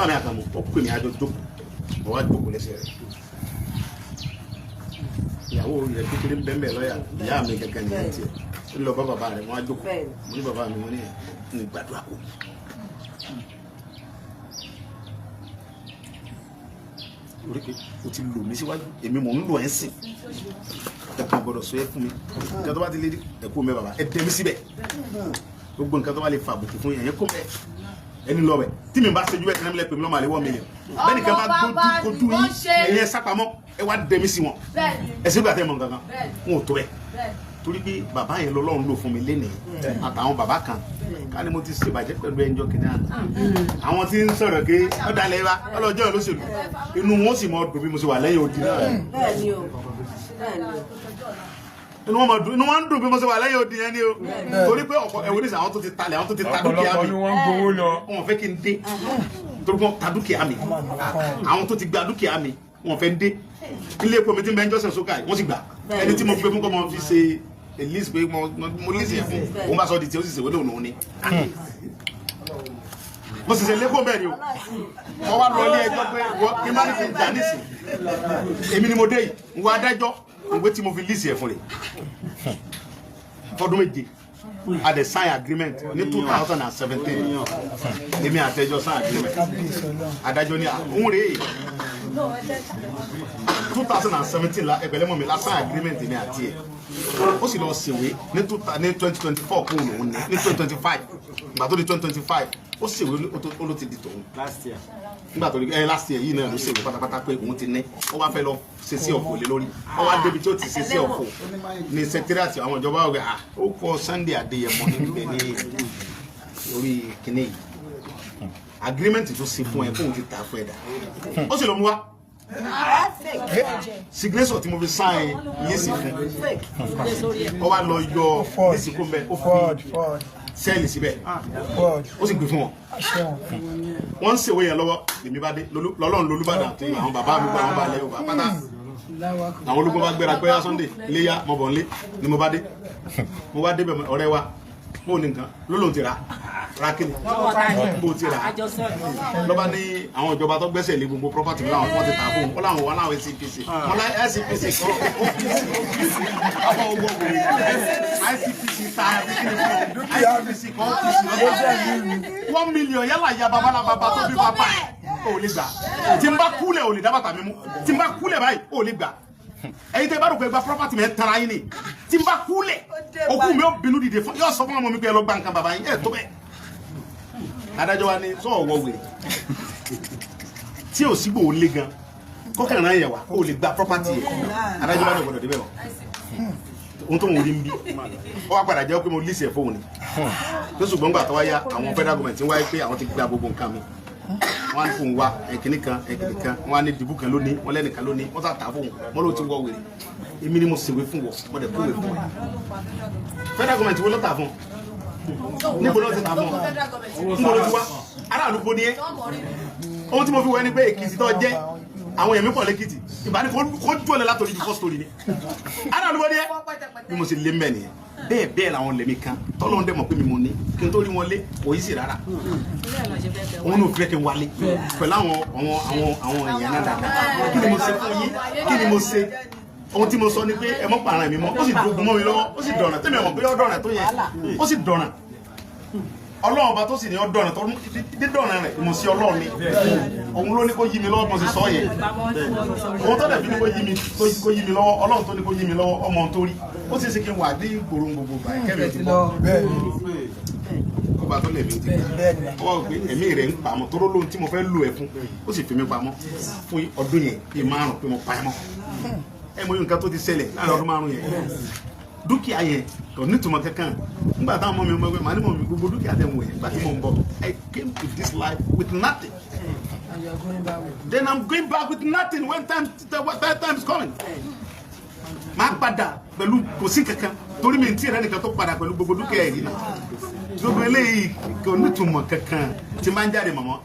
S2: mi Àkànmú ó pè mí àjọ jókòó mo wá jókòó lẹ́sẹ̀ rẹ̀ ìyàwó rẹ̀ kékeré bẹ́ẹ̀ lọ́yà ìyá mi kẹ̀kẹ́ ní ẹ̀ tiẹ̀ ó lọ bá bàbá rẹ̀ wọ́n á jókòó mo ní bàbá mi wọ́n ní gbàdúrà kó orí pé o ti lò mí síwájú èmi mò ń lò ẹ́ sìn ẹ̀kan gbọ́dọ̀ sọ ẹ́ fún mi nǹkan tó bá ti lé ẹ̀kú mẹ́ bàbá ẹ̀ dẹ́mi síbẹ̀ gbogbo nǹkan tó bá lè fa àbùkù fún yẹn kó bẹ́ẹ̀ ẹni lọ bẹ̀ tí mi bá ṣojú ẹ̀ tẹ́lẹ̀ pé mi lọ́mọ àlewọ́ mi yẹn bẹ́ẹ̀ nìkan bá dojú yín ẹ̀yẹ sápamọ́ ẹ wá dẹ́mi sí wọn ẹ̀ sígbà tẹ́ mọ̀ gangan wọn ò tó ẹ̀ torí pé bàbá yẹn lọ́lọ́run lò fún mi lénìí àtàwọn bàbá kan ká ní mo ti ṣèbàjẹ́ pẹ̀lú ẹnjọ́ kìnìún àná àwọn tí ń sọ̀rọ̀ pé ọ̀dàlẹ̀ wa ọlọ́jọ́ olóṣèlú inú wọn sì mọ dùn bí mo ṣe wà lẹ́yìn odi náà inú wọn ń dùn bí mo ṣe wà lẹ́yìn odi yẹn ni o torí pé ọ̀pọ̀ ẹ̀wọ̀n nísìnyí àwọn tó ti talẹ̀ àwọn tó ti ta dúkìá mi wọn fẹ́ kí n dé torí wọn ta dúkìá mi àwọn tó ti gba dúkìá mi wọn fẹ́ dé ilé epo mi ti bẹ́ẹ̀ jọ́sẹ̀ sókà wọ́n sì gbà ẹni tí mo gbé fún kọ́ mo fi ṣe elise pé mo lise yẹn fún òun bá sọ di tí ó sì ṣèwé lòun ní mo sì ṣe lẹ́kọ̀ọ́ bẹ́ẹ̀ ni o wọ́n wá lọ ilé ẹjọ́ pé wọ́n kí n bá ní fi jà nísìn èmi ni mo dé yìí n wá adájọ́ ìwé tí mo fi lise yẹn fún rẹ̀ fọdún méje a dẹ̀ sign agreement ní 2017 èmi àtẹjọ́ sign agreement adájọ́ ní òun rèé 2017 la ẹgbẹ̀lẹ́mọ̀ mi la sign agreement ní àti ẹ̀ ó sì lọ ṣèwé ní 2024 kó òun ní 2025 ìgbà tó di 2025 ó ṣèwé ó ló ti di tòun nígbà tó di last year yìí náà ló ṣèwé pátápátá pé òun ti ní ó wá fẹ́ lọ ṣe sí ọ̀fọ̀ lé lórí ó wá débi tí ó ti ṣe sí ọ̀fọ̀ ní sẹkítírìàtì àwọn ìjọba ọ̀gá ó kọ Sunday Adéyẹmọ níbẹ̀ ní orí kìnìún agreement tó ṣe fún ẹ fóun ti tà fún ẹ dà ó sì lọ mú wa signature tí mo fi sign yé sí fún ọ wá lọ yọ lẹsí kó mbẹ ó fi sẹ́ẹ̀lì síbẹ̀ ó sì gbé fún wọn wọ́n ń ṣèwé yẹn lọ́wọ́ lèmi bá dé lọ́lọ́run lolúbàdàn àti àwọn bàbá mi àwọn balẹ̀ yorùbá pátá àwọn ológun bá gbéra pé Sunday iléyà mọ̀bọ̀ nlé ni mo bá dé bẹ̀ ọ̀rẹ́ wa bó ní nǹkan lólóhùn ti ra rákìlì bó ti ra lọ́ba ní àwọn ìjọba tó gbẹ́sẹ̀ lé gbogbo property láwọn wọ́n ti tà fún wọn láwọn wà láwọn SCPC wọn láì SCPC kọ́ ọkọ̀ ogbó òkèèrè ICPC ta ICPC kọ́ $1 million yálà ya babalababa tó bí bàbá ẹ̀ ò lè gbà tí n bá kúlẹ̀ ò lè dábàtà mi mú tí n bá kúlẹ̀ báyìí ò lè gbà ẹ̀yin tẹ́ bá rò pé gba property mi ẹ̀ tara yín ni tí n bá kúlẹ̀ òkú mi ó bínú dìde fún yóò sọ fún ọmọ mi pé ẹ lọ gba nǹkan bàbá yín ẹ̀ tó bẹ́ẹ̀ adájọ́ wa ní sọ̀wọ́ wèrè tí ò sígbò ó lé gan kọ́kànlá yẹ̀ wá ó lè gba property yẹ adájọ́ wa ní ọ̀gbọ̀dọ̀ débẹ̀ wọ̀ ohun tó ń wọlé ń bí ó wá padà jẹ́ pé mo lísì ẹ̀ fóun ni tó ṣùgbọ́n gbà tó wáyá àwọn federal government ń wáyé pé àwọn ti gba gbogbo nǹkan mi wọ́n á ní fóun wá ẹ̀kíní kan wọ́n á ní dìbò kan lónìí wọ́n lẹ́nìkan lónìí wọ́n sá tà fóun wọ́n ló ti wọ́ wèrè èmi ni mo ṣèwé fún wọ mo dẹ̀ kó wé fún wọ federal government wo ló tà fún níbo ló ti tà fún níbo ló ti wá aráàlú bo ni ẹ ohun tí mo fi wọ ẹni pé Èkìtì tó jẹ́ àwọn èmi pọ̀ lẹ́kìtì ìbáni kó jọ́lẹ̀ látòrí before story ni aráàlú bo ni ẹ bí mo ṣe lé mbẹ́ nìyẹn bẹ́ẹ̀ làwọn lèmi kan tọ́lọ́run dẹ̀ mọ̀ pé mi mo ní kí n tó rí wọn lé òyì sí rárá wọn ní òfin kí n wálé pẹ̀lú àwọn èèyàn náà dáadáa kí ni mo ṣe fún yín kí ni mo ṣe ohun tí mo sọ ni pé ẹ mọ́ pààrọ̀ mi mọ́ ó sì dogun mọ́ mi lọ́wọ́ ó sì dọ̀nà tẹ́mi ọmọ pé ó dọ̀nà tó yẹ ó sì dọ̀nà ọlọ́run ọba tó sì ní ó dọ̀nà tó dídọ̀nà rẹ̀ mo sí ọlọ́run ni òun ló ní kó yí mi lọ́wọ́ mo sì sọ yẹ òun tó dẹ̀ fi ní kó yí mi lọ́wọ́ ọlọ́run tó ní kó yí mi lọ́wọ́ ọmọ tó rí ó sì ṣe kí n wà ní ìgboro gbogbo gbà kẹ́mi ti bọ́ ọba tó lè mi ti gbà ó wà pé ẹ̀mí rẹ̀ ń pamọ́ tó lóhun tí mo fẹ́ lò ẹ̀ fún ó sì fi mi pamọ́ fún ọdún yẹn bíi 5 pé mo pa ẹ́ mọ́ ẹ mọ nǹkan tó ti ṣẹlẹ̀ láàrin ọdún 5 yẹn dúkìá yẹn kò nítumọ̀ kankan nígbà táwọn ọmọ mi mọ̀ pé màá ní mọ̀ mi gbogbo dúkìá tẹ̀ wọ̀ yẹn gbà tí mo ń bọ̀ I came to this life with nothing then I'm going back with nothing when time is coming máa padà pẹ̀lú kò sí kankan torí mi ti rẹ̀ nìkan tó padà pẹ̀lú gbogbo dúkìá yìí náà gbogbo eléyìí kò nítumọ̀ kankan tí máa ń jáde mọ̀mọ́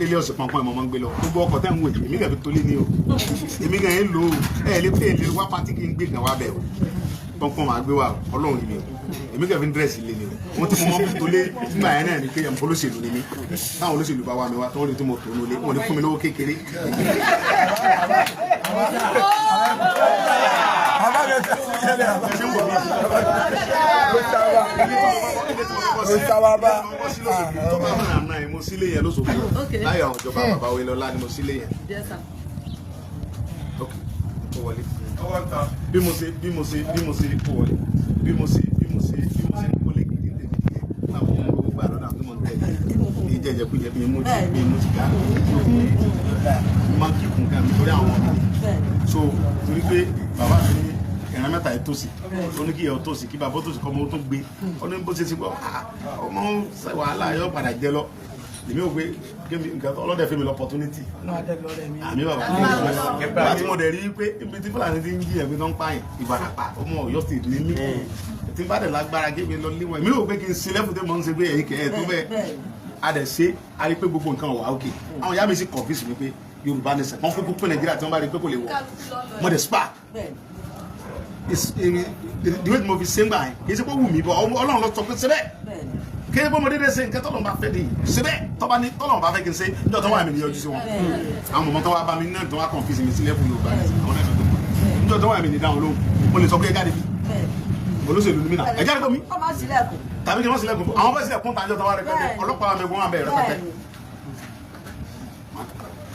S2: ilé ọ̀sẹ̀ pọ̀npọ̀n ìmọ̀ máa ń gbé lọ gbogbo ọkọ̀ tẹ́ ń wò èmi kàn fi tolé ní o èmi kàn ń lò ó lè pé èlé wá pátí kí n gbé kàn wá bẹ̀ o pọ̀npọ̀n máa gbé wa ọlọ́run ni mi o èmi kàn fi ń dírẹ́sì lé ni o wọ́n ti mọ mọ́ fi tolé nígbà yẹn náà ni pé ẹ̀mọ́ olóṣèlú ni mi táwọn olóṣèlú bá wá mi wá tó wọ́n lè tó mọ̀ tó lólé wọ́n lè fún mi lówó kékeré. mo sílé yẹn lóṣogbo láyé àwọn ìjọba bàbá wọlé ọlá ni mo sílé yẹn ó wọlé bí mo ṣe kó wọlé bí mo ṣe kó lé gidi lé láwọn ọmọ gbogbo àlọ́dà tó mọ̀ tẹ́lẹ̀ ní jẹjẹkújẹ bí mo ti ká máa kí kún ká mi torí àwọn ọmọ mi so torí pé bàbá mi ní ẹ̀ràn mẹ́ta ẹ̀ tòsí ó ní kí ẹ̀ tòsí kí bàbá tòsí kọ́ ọmọ tó gbé ó ní bó ṣe ti gbọ́ ọmọ wàhálà yóò padà jẹ lọ èmi ò gbé nǹkan ọlọ́dẹ fún mi l'opportunity àmì bàbá tí mo dẹ̀ rí pé ibi tí Fúlàní ti ń jí ẹ̀gbẹ́ tó ń pààyàn Ìbàràpá ọmọ Ọ̀yọ́ state ní mí tí bá dẹ̀ lágbára gébé lọ léwọ̀n èmi ò gbé kí n ṣe lẹ́fù tó mọ̀ ń ṣe pé ẹ̀yìn kẹ́ ẹ̀ tó bẹ́ẹ̀ a dẹ̀ ṣe a rí pé gbogbo nǹkan wà ókè àwọn ìyá mi sì confuse mi pé Yorùbá ní sẹ̀ wọ́n fún pípé Nàìjíríà tí wọ́n bá rí pé kò lè wọ̀ mo dẹ̀ spark the way mo fi ṣe ń gbà yẹn kì í ṣe pé wù mí bọ̀ Ọlọ́run lọ sọ pé ṣe bẹ́ẹ̀ kí ni bọ́mọdé dé ṣe nǹkan tọ́lọ́run bá fẹ́ dé ṣe bẹ́ẹ̀ tọ́lọ́run bá fẹ́ kí n ṣe níjọ́ tó wà mí ní yọjú sí wọn àwọn mọ̀mọ́ tó wá bá mi náà tó wá confuse mi sílẹ̀ fún Yorùbá níjọ́ tó wà mí ní dáhùn lóhùn mo lè sọ pé ẹ jáde bí olóṣèlú ni mí náà ẹ jáde kó mi tàbí kí wọ́n sílẹ̀kùn àwọn bá sílẹ̀kùn tàjọ́ tó wá rẹpẹtẹ ọlọ́pàá mẹ́gun wà bẹ́ẹ̀ rẹpẹtẹ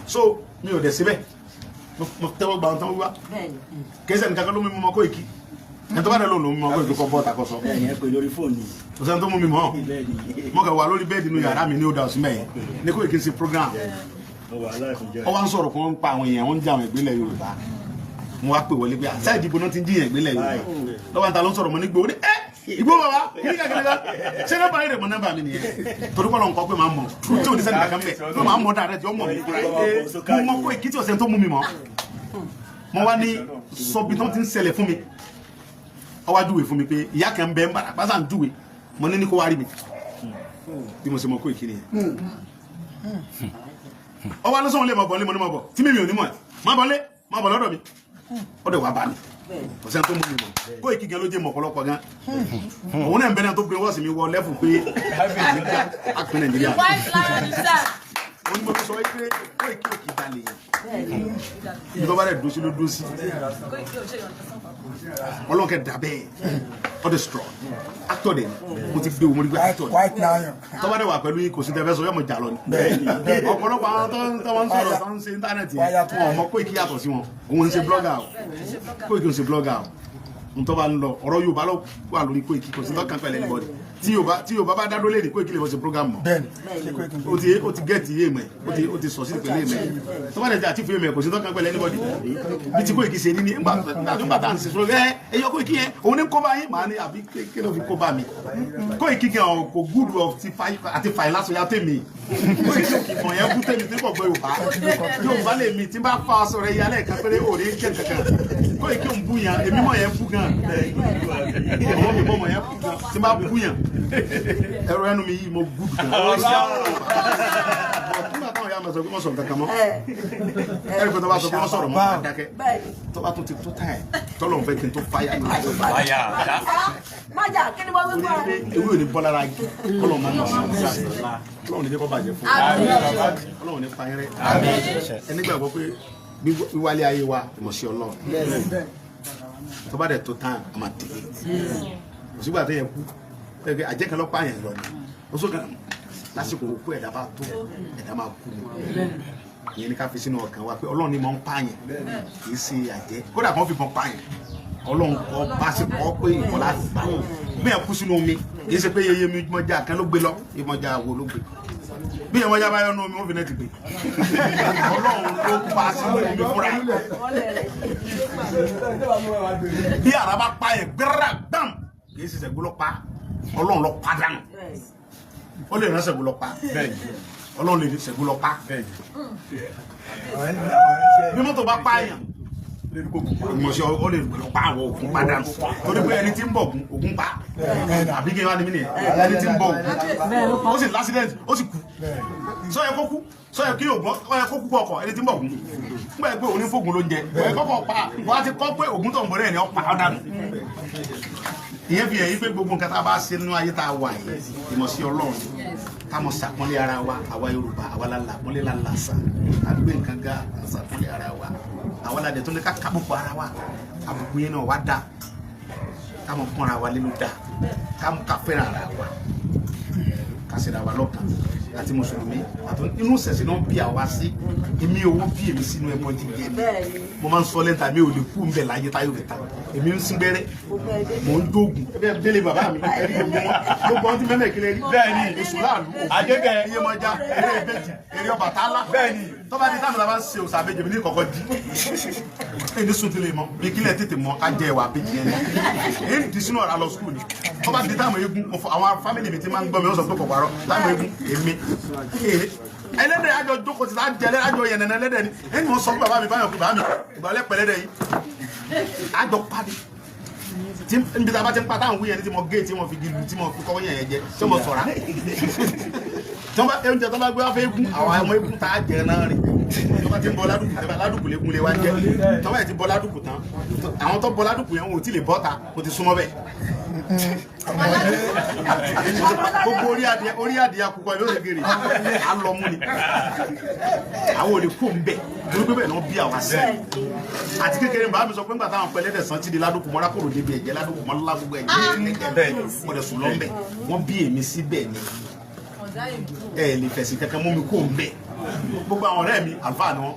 S2: so mi ò dẹ̀ síbẹ̀ mo tẹ́wọ́ gba ohun tán wíwá kẹsẹ̀ nìkan ló mú mi mọ́ Koiki ẹ̀ tó bá dẹ̀ lóun ló mú mi mọ́ Koiki kọ́ bọ́ọ̀tà kọ́ sọ kò sẹ́ni tó mú mi mọ́ mo kẹ́ wà lórí bẹ́ẹ̀dì inú yàrá mi ní òdà òsínmẹ̀ yẹn ní Koiki ń ṣe program ọ wá ń sọ̀rọ̀ kó ń pa àwọn èèyàn wọ́n ń jà àwọn ìgbélẹ̀ Yorùbá mo wá pè wọlé pé àṣà ìdìbò náà ti ń jiyàn ìgbélẹ̀ Yorùbá lọ́wọ́ ta ló ń sọ̀rọ̀ mọ́ ní gbòó ní ìgbó bàbá kí ní kàkiri ká ṣé nọ́mbà yìí rẹ̀ mọ́ nọ́mbà mi nìyẹn torí kọ́ lọ́n kọ́ pé máa mọ̀ tí ò ní sẹ́ni kankan bẹ̀ tó máa mọ̀ dáadáa tí ó mọ̀ mi fúnra mo mọ̀ Koiki tí ọ̀sẹ̀ tó mú mi mọ́ mo wá ní sọ́bi tó ti ń ṣẹlẹ̀ fún mi ó wá júwe fún mi pé ìyá kan bẹ ń bàrà pásá ń júwe mo ní kó wá rí mi bí mo ṣe mọ̀ Koiki nìyẹn ó wá lọ́sọ̀rọ̀ lé mọ̀ bọ̀ lé mo ní mọ̀ bọ̀ tí mímí ò ní mọ̀ ẹ̀ má bọ̀ lé má bọ̀ lọ́dọ̀ mi ó dẹ̀ wá bá mi ọ̀sẹ̀ tó mú mi mọ̀ Koiki gan ló jẹ́ mọ̀ ọ̀pọ̀lọpọ̀ gan òun náà ń bẹ náà tó gbé wọ́ọ̀sì mi wọ lẹ́fù pé àpín Nàìjíríà òun ni mo fi sọ pé Koiki òkè dalẹ̀ yẹn nígbà bá rẹ̀ dósí ló dósí ọlọ́kẹ́ dàbẹ́ all the strong actor dẹ̀ mo ti gbé wo mo rí gbé actor tọ́ba dẹ̀ wà pẹ̀lú yìí kò sí tẹ́fẹ́ sọ yọmọ jà lọ ni ọ̀pọ̀lọpọ̀ àwọn tó ń sọ̀rọ̀ tó ń ṣe íńtánẹ́ẹ̀tì wọn ọmọ Koiki yàtọ̀ sí wọn òun ń ṣe blogger o Koiki ń ṣe blogger o ntọ́ bá ń lọ ọ̀rọ̀ Yorùbá ló wà lórí Koiki kò sí lọ́kàn pẹ̀lẹ́ anybody tí Yorùbá bá dádó lé ní Koiki lè wọ́n ṣe program mọ̀ o ti gẹ́ẹ̀tì yé mẹ́ o ti sọ sí ìpínlẹ̀ mẹ́ tó bá dẹ̀ jẹ́ àti fún yé mẹ́ kò sí lọ́kàn pẹ̀lẹ́ anybody bí ti Koiki ṣe ní ní nígbà tá à ń ṣe sọ ẹyọ Koiki yẹn òun ní kó bá yín màá ní àbí kí ló fi kó bá mi Koiki gan kò gúdù àti fàì lásán yá tèmi Koiki mọ̀ yẹn bú tèmi tí kò gbọ́ Yorùbá lè mi tí bá fa aṣọ rẹ̀ yálẹ̀ kan péré òní jẹ́ kankan Koiki ń bú yàn èmi mọ̀ yẹn bú gan ọmọ mi mọ̀ yẹn bú gan tí bá bú yàn ẹ̀rọ ẹnu mi yìí mo gúdù gan nígbà táwọn yà máa sọ pé wọ́n sọ̀rọ̀ kankan mọ́ ẹ̀rọ pé tó bá sọ pé wọ́n sọ̀rọ̀ mọ́ àdákẹ́ tó bá tún ti tó táyà tọ́lọ̀ ń fẹ́ kí n tó fáyà
S3: májà kí ni wọ́n wí fún ọ.
S2: ewé ò ní bọ́ lára yìí kọ́lọ̀ máa ń lọ sí ọlọ́run ní jẹ́ kó bàjẹ́ fún ọlọ́run ní fayẹ́rẹ́ ẹni gbàgbọ́ pé wíwálé ayé wa ìmọ̀sí ọlọ́run tó bá dẹ̀ tó tán a máa tẹ̀lé òsígbà tó yẹ kú ẹgbẹ́ àjẹkẹ́ lọ́pàá yẹn lọ ni ó sọ kan lásìkò òkú ẹ̀dá bá tó ẹ̀dá máa kú ni ìyẹn ní ká fi sínú ọkàn wa pé ọlọ́run ni mọ̀ ń pààyàn kì í ṣe àjẹ́ kódà kan fi mọ̀ pààyàn ọlọ́run kọ́ bá sì kọ́ pé ìkọ́ láti gbà bí ẹ̀ kú sínú omi kì í ṣe pé yeye mi mọ́jà kan ló gbé lọ ìmọ̀jà wo ló gbé bí ẹ̀ mọ́jà bá yọ nú omi wọ́n fi náà ti gbé ọlọ́run ló pa sínú omi fúnra bí ara bá pààyàn gbẹ́rẹ́ gbàm kì í ṣe ṣẹ̀gbọ́n lọ pa ọlọ́run lọ pa dànù ó lè rán ṣẹ̀gbọ́n lọ pa ọlọ́run lè ṣẹ̀gbọ́n lọ pa bí mọ́tò bá pààyàn ìmọ̀ṣẹ́ ó lè pa àwọn ògùn padà torí pé ẹni tí ń bọ̀ ògùn pa àbí kí n wá ní mí nìyẹn ẹni tí ń bọ̀ ògùn ó sì lásìdẹ́ntì ó sì kú sọ yẹ kó kú sọ yẹ kí ògùn ó yẹ kó kú ọkọ̀ ẹni tí ń bọ̀ ògùn nígbà pé òun ní fóògùn ló ń jẹ ẹ kọ́kọ́ pa wọ́n á ti kọ́ pé ògùn tó ń bọ̀rẹ́ ẹ̀ ní ọ̀pá ọ̀dà ìyẹn fi hàn yí pé gbogbo nǹkan tá a bá ṣe nínú ayé tá a wà yìí ìmọ̀sí ọlọ́run ká mọ̀ ṣàpọ́nlé ara wa àwa Yorùbá àwa lálà àpọ́nlé lálà sà àgbẹ̀ nǹkan ga ṣàpọ́nlé ara wa àwa ládẹ tó ní ká kábùkù ara wa àbùkù yẹn náà wá dá ká mọ̀ fún ara wa lẹ́nu dá ká fẹ́ràn ara wa ká ṣe ra wa lọ́kàn àti mùsùlùmí àti inú sẹ̀sìn náà bí àwa sí èmi owó bí èmi sínú ẹbọ jíjẹ mi mo máa ń sọ lẹ́ńtà mi ò lè kú ń bẹ̀ láyé táyọ̀ rẹ̀ ta èmi ń sín gbẹ́rẹ́ mò ń dóògùn ẹbí délé bàbá mi gbogbo ọtí mẹ́mẹ́ kiri rí bẹ́ẹ̀ ni èṣù láàlú adébẹ̀ iyemọja eré ìbejì eré Ọbàtálá bẹ́ẹ̀ ni tó bá di táwọn la bá ń ṣe òsà méje mi ní kọ̀kọ́ di ẹni sùn tí lè mọ bí kílẹ̀ tètè mọ ká jẹ ìwà àbíjì ẹni èyí di sínú ọ̀rá lọ skul ni tó bá di táwọn eégún àwọn fámìlì mi ti máa ń gbọ́ mi ó sọ pé kò parọ́ táwọn eégún èmi ẹlẹ́dẹ̀ àjọ jókòó ti sáà jẹlẹ́ àjọ yẹnẹnẹ ẹlẹ́dẹ̀ ni ẹni mo sọ fún bàbá mi báyọ̀ pé bàbá mi ìgbàlẹ́ pẹ̀lẹ́dẹ̀ yìí àjọ pàdé tí níbi tá a bá ti ń pátá àwọn wíyẹn tí mo gé tí mo fi gílu tí mo fi kọ́wọ́ yẹn jẹ tí mo sọ̀rọ̀ oúnjẹ tó bá gbé wá fẹ́ eégún àwọn ọmọ eégún tá a jẹ náà rìn tó bá ti ń bọ ládùkù tẹ́lẹ̀ ládùkù lékún lé wá jẹ tó bá yẹ ti bọ ládùkù tán àwọn tó bọ ládùkù yẹn wọn ò tí lè bọ́ ta kò ti súnmọ́ bẹ́ẹ̀ gbogbo orí adìyẹ akukọ yóò lè gèrè alọmú ni àwọn olè kó ń bẹ torí pé bẹ́ẹ̀ náà bí àwa sí àti kékeré bá mi sọ pé nígbà táwọn pẹlẹdẹ sàn ti di ládùkù mọ́ra kòrò débi ẹ̀jẹ̀ ládùkù mọ́ ńlá gbogbo ẹ̀jẹ̀ bẹ́ẹ̀ wọ́n dẹ̀ sùn lọ́nbẹ̀ wọ́n bí èmi sí bẹ́ẹ̀ ni ẹ lè fẹ̀sìn kankan mú mi kó ń bẹ̀ gbogbo àwọn ọ̀rẹ́ mi àlùfáà ni wọ́n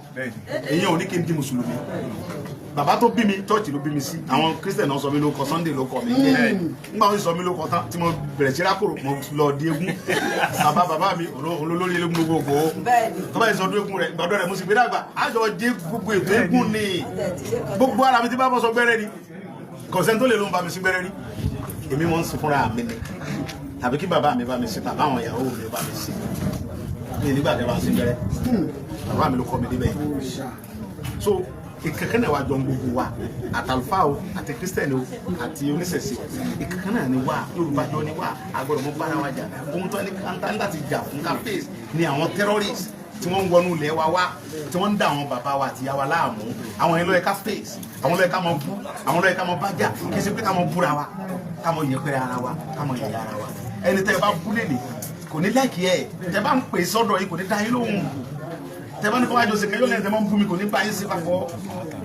S2: èyí ò ní kí n di mùsùlùmí bàbá tó bí mi chọ́ọ̀chì ló bí mi sí àwọn kírísítẹ̀ náà sọ mí lóko Sunday ló kọ mi nígbà wọn sọ mí lóko tán tí mo bẹ̀rẹ̀ sí rákòrò mo lọ di eégún bàbá mi olólórí eégún gbogbo tó bá yẹ sọ ọdún eégún rẹ gbàdọ̀ rẹ mo sì gbé dàgbà àjọ jẹ gbogbo ètò eégún ni gbogbo ara mi ti bá bọ́ sọ gbẹ́rẹ́ ni kọ̀sẹ́ tó lè ló ń bá mi sí gbẹ́rẹ́ rí èmi mọ̀ ń sin fúnra mi ni tàbí kí bàbá mi bá mi sí tàbí àwọn ìyàwó mi bá mi sí ní nígbà tí a bá sí gbẹ́rẹ́ bàbá mi ló kọ́ mi níbẹ̀ so ìkankan náà wà jọ gbogbo wa àtàlùfà o àti kírísítẹ̀nì o àti oníṣẹ̀ṣe ìkankan náà ni wà Yorùbá jọ ni wà agbọ́dọ̀ mọ́ bára wa jà ohun tó ní kanta láti jà fún káfíìsì ni àwọn terrorists tí wọ́n ń wọnú ilẹ̀ wa wá tí wọ́n ń dá àwọn bàbá wa àti ìyá wa láàmú àwọn yẹn ló yẹ ká face àwọn ló yẹ ká mọ bú àwọn ló yẹ ká mọ bájà kí ẹ ṣe pé ká mọ búra wa ká mọ yẹpẹrẹ ara wa ká mọ yẹyẹ ara wa ẹni tẹ́ ẹ bá bú lè lè kò ní láìkí ẹ tẹ́ bá ń pè sọ́dọ̀ yìí kò ní dá yín lóhùn tẹ́bá ní kọ́ wájú sí kẹjọ́ lẹ́yìn tẹ́bá ń bú mi kò ní bá yín sí papọ̀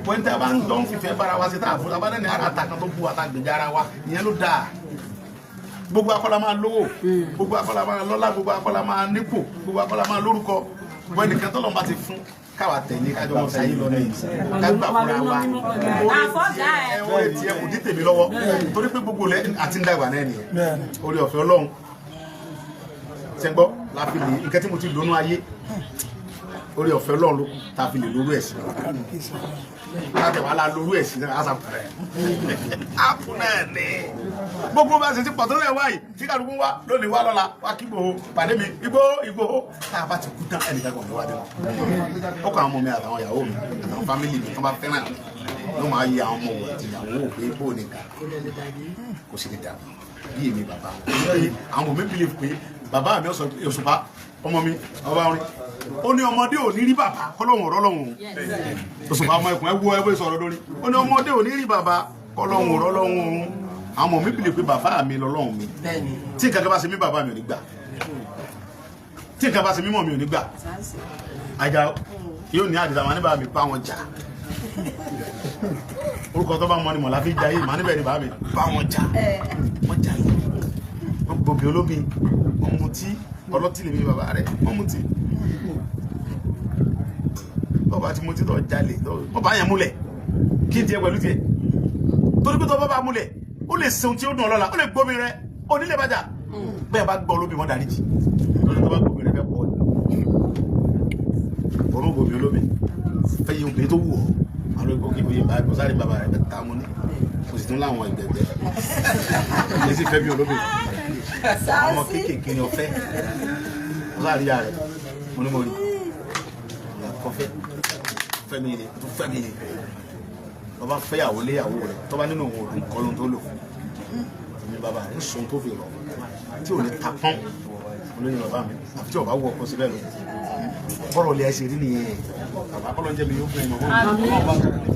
S2: wọ́n tẹ́bá ń dán fìfẹ́ bára wa sí táàbù tàbá ní ara àtàkàn tó bú wa tàgbèjà ara wa ìyẹn ló dáa gbogbo akọ́lá máa lówó gbogbo akọ́lá máa lọ́lá gbogbo akọ́lá máa nípò gbogbo akọ́lá máa lórúkọ wọ́n nìkan tó lọ́n bá ti fún káwa tẹ̀lé kájọ wọn sáyé lọ lẹ́yìn kágbà fúnra wa orí ti ẹ kò dí tèmi lọ́wọ́ torí pé gbogbo lẹ́ àti ń dàgbà náà nìyẹn orí ọ̀fẹ́ Ọlọ́run ṣẹgbọ́ láfi lè nǹkan tí mo ti lónú ayé orí ọ̀fẹ́ Ọlọ́run ló kù tá a fi lè lórú ẹ̀sìn láti wà á lórú ẹ̀sìn náà àṣà pẹ̀rẹ̀ ápù náà ní gbogbo bá ṣe ti pọ̀ tó lẹ̀ wáyìí tí kàdúgbò wá lónìí wá lọ́la wá kí Ìgbòho pàdé mi Ìgbòho tá a bá ti kú tán ẹnìkan kan ló wá dé wọn ó kọ àwọn ọmọ mi àtàwọn ìyàwó mi àtàwọn fámìlì mi tó bá fẹ́ràn ló máa yẹ àwọn ọmọ wọn àti ìyàwó òpé bó nìkan kò sì lè dà bí èmi bàbá àwọn ọmọ mi bìlẹ̀ pé bàbá mi ọ̀sọ̀ Òṣùpá ọmọ mi ọba orin ó ní ọmọdé ò ní rí bàbá kọ́lọ́hún ọ̀rọ̀ lọ́hún Òṣùpá ọmọ ẹkùn ẹwọ ẹwọ sọ̀rọ̀ lórí ó ní ọmọdé ò ní rí bàbá kọ́lọ́hún ọ̀rọ̀ lọ́hún ọ̀hún àwọn ọmọ mi bìlẹ̀ pé bàbá mi lọ́lọ́hún mi tí nǹkan kan bá ṣe mí bàbá mi ò ní gbà tí nǹkan bá ṣe mí mọ̀ mi ò ní gbà àjà yóò ní àdìsá wọn ní bàbá mi bá wọn jà orúkọ tó bá mọ ni mọ̀lá fi jà yìí màá níbẹ̀ ni bàbá mi bá wọn jà wọ́n jà yìí wọ́n gbòbí olómi wọ́n mutí ọlọ́tí lè mi bàbá rẹ̀ wọ́n mutí bọ́bá tí mo ti tọ́ jalè bọ́bá yẹn múlẹ̀ kí n tiẹ̀ pẹ̀lú tiẹ̀ torí pé tọ́ bọ́bá múlẹ̀ ó lè ṣeun tí ó dùn ọlọ́la ó lè gbómi rẹ onílé bàjá bẹ́ẹ̀ bá gbọ́ olómi wọn dáríjì lórí tọ́ bá gbómi rẹ fẹ́ pọ̀ ọ̀run gbòmí olómi fẹ́ yí obìnrin tó wù ọ́ àwọn ẹgbẹ́ òkè òye báyìí kò sáré bàbá rẹ̀ bẹ́ẹ̀ tá a mú ní kò sì tún láwọn ẹgbẹ̀gbẹ́ èyí sì fẹ́ bí olómi ọmọ kéékèèké ni ọ̀fẹ́ ọ̀sáré yà rẹ̀ mo ní mo rí kọfẹ́ fẹ́mi ilé tó fẹ́mi ilé ọba fẹ́yàwó léyàwó rẹ̀ tọ́ba nínú òun òdùn kọ́ ló ń tó lò ní bàbá rẹ̀ ń sun tó fi rọ̀ tí ò ní ta pọ́n olóyìn bàbá mi àfi tí ọba wọ ọkọ síbẹ̀ lọ bọ́rọ̀ lè ṣe rí nìyẹn bàbá kọ́lọ́ jẹ́ mi yóò fún ìmọ̀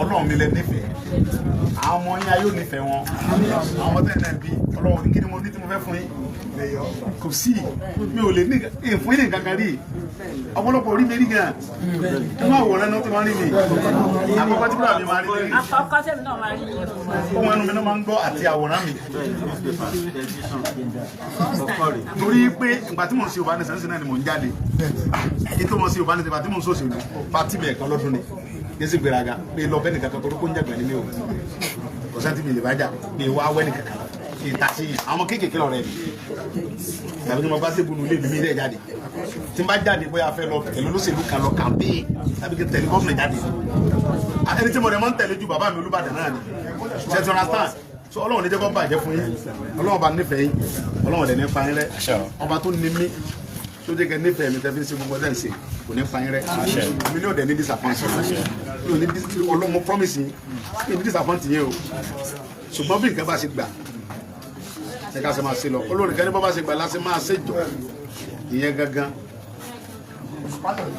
S2: Ọlọ́run mi lẹ nífẹ̀ẹ́ àwọn ọmọ yín ayé ò nífẹ̀ẹ́ wọn àwọn ọmọ tẹ́lẹ̀ bí Ọlọ́run ní kí ni mo ní tí mo fẹ́ fún yín kò sí mi ò lè ní fún yín nǹkan kan rí ọ̀pọ̀lọpọ̀ orí mi rí gan inú àwòrán náà tó máa ń rí mi àkọ́kọ́ tí bùrọ̀ mi máa rí mi
S3: àkọ́kọ́ tẹ̀mí náà máa rí mi
S2: ohun ẹnu mi náà máa ń gbọ́ àti àwòrán mi torí pé ìgbà tí mò ń ṣe Yorùbá Nation náà ni mò ń jáde ètò mò ń ṣe Yorùbá Nation tí mò ń ṣòṣèlú pátì bẹ́ẹ̀ kan lọ́dún ni yéésì gbéraga pé lọ bẹ́ẹ̀ nìkan kan tó kó ń jàgbẹ́ ní mi ò kò sẹ́ńtì mi lè bá jà pé wá wẹ́ nìkan kan kì í ta sí yẹn àwọn kéékèèké lọ rẹ mi tàbí tí mo bá débùnú ilé mi rẹ jáde tí n bá jáde bóyá fẹ́ lọ tẹ̀lé olóṣèlú kan lọ kàmpé tàbí kí n tẹ̀lé gọ́ọ̀mù jáde ẹni tí mo rẹ̀ mọ́ ń tẹ̀lé ju bàbá mi Olúbàdàn náà ni ṣe tí wọ́n stand so Ọlọ́run ní jẹ́ kó bàjẹ́ fún yín Ọlọ́run bá nífẹ̀ẹ́ yín Ọlọ́run dẹ̀ ní pa yín rẹ́ ọba tó ní mí tó jẹ́ kẹ́ nífẹ̀ẹ́ mi tẹ́fí sí gbogbo ẹ̀sìn kò ní fa yín rẹ́ mi ní òde ní disappoint ọlọ́mọ promise yín mi ní disappoint yín o ṣùgbọ́n bí nǹkan bá ṣe gbà ẹ ká ṣe máa ṣe lọ olórí kan ní bọ́ bá ṣe gbà láti máa ṣe jọ ìyẹn gangan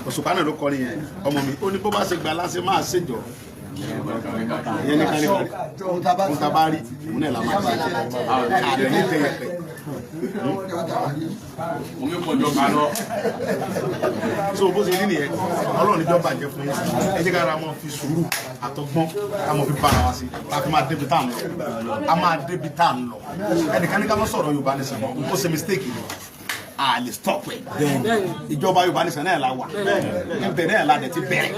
S2: Òṣùpá náà ló kọrin yẹn ọmọ mi ó ní bọ́ bá ṣe gbà láti máa ṣe jọ ìyẹn ní kárí ohun tá a bá rí òun náà la máa ṣe àdé ní tẹ̀yẹ̀pẹ̀ so bó ṣe rí nìyẹn Ọlọ́run níjọ́ bàjẹ́ fún yín ẹ jẹ́ kára mọ́ fi sùúrù àtọgbọ́n ká mọ́ fi bára wa sí ká fi máa débi tá à ń lọ a máa débi tá à ń lọ ẹnìkan ní ká mọ́ sọ̀rọ̀ Yorùbá nìsan ó ṣe mistake ni a lè stop ẹ ìjọba Yorùbá nìsan náà la wà níbẹ̀ náà la dẹ̀ ti bẹ̀rẹ̀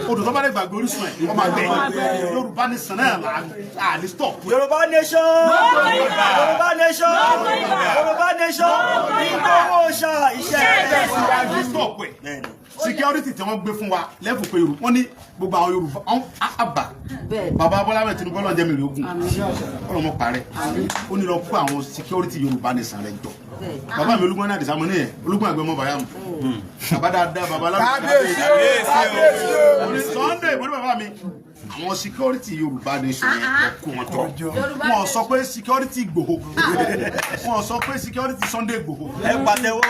S2: odò tó bá dẹ̀ gbàgbé orísun ẹ̀ wọ́n máa bẹ̀ Yorùbá nìsan náà la a lè stop.
S4: Yorùbá nation Yorùbá nation Yorùbá nation ìgbòho ṣá iṣẹ́
S2: ẹ̀ a lè stop ẹ̀ security tí wọ́n gbé fún wa lẹ́fù pé Yorùbá wọ́n ní gbogbo àwọn Yorùbá àbá bàbá Bọ́lá Ahmed Tinubu ọlọ́run jẹ́ mi rí ogun ọlọ́mọ parẹ́ ó ní lọ kó àwọn security Yorùbá nìsan rẹ̀ jọ bàbá mi Olúgbọ́n náà dìsá mọ́ ní ẹ̀ Olúgbọ́n àgbẹ̀ mọ́ bàyá mu bàbá dáadáa bàbá aláwọ̀ Sunday mo ní bàbá mi àwọn security Yorùbá nation yẹn lọ kó wọn tọ wọn sọ pé security Ìgbòho wọn sọ pé security Sunday Ìgbòho
S4: ẹ pàtẹ́wọ́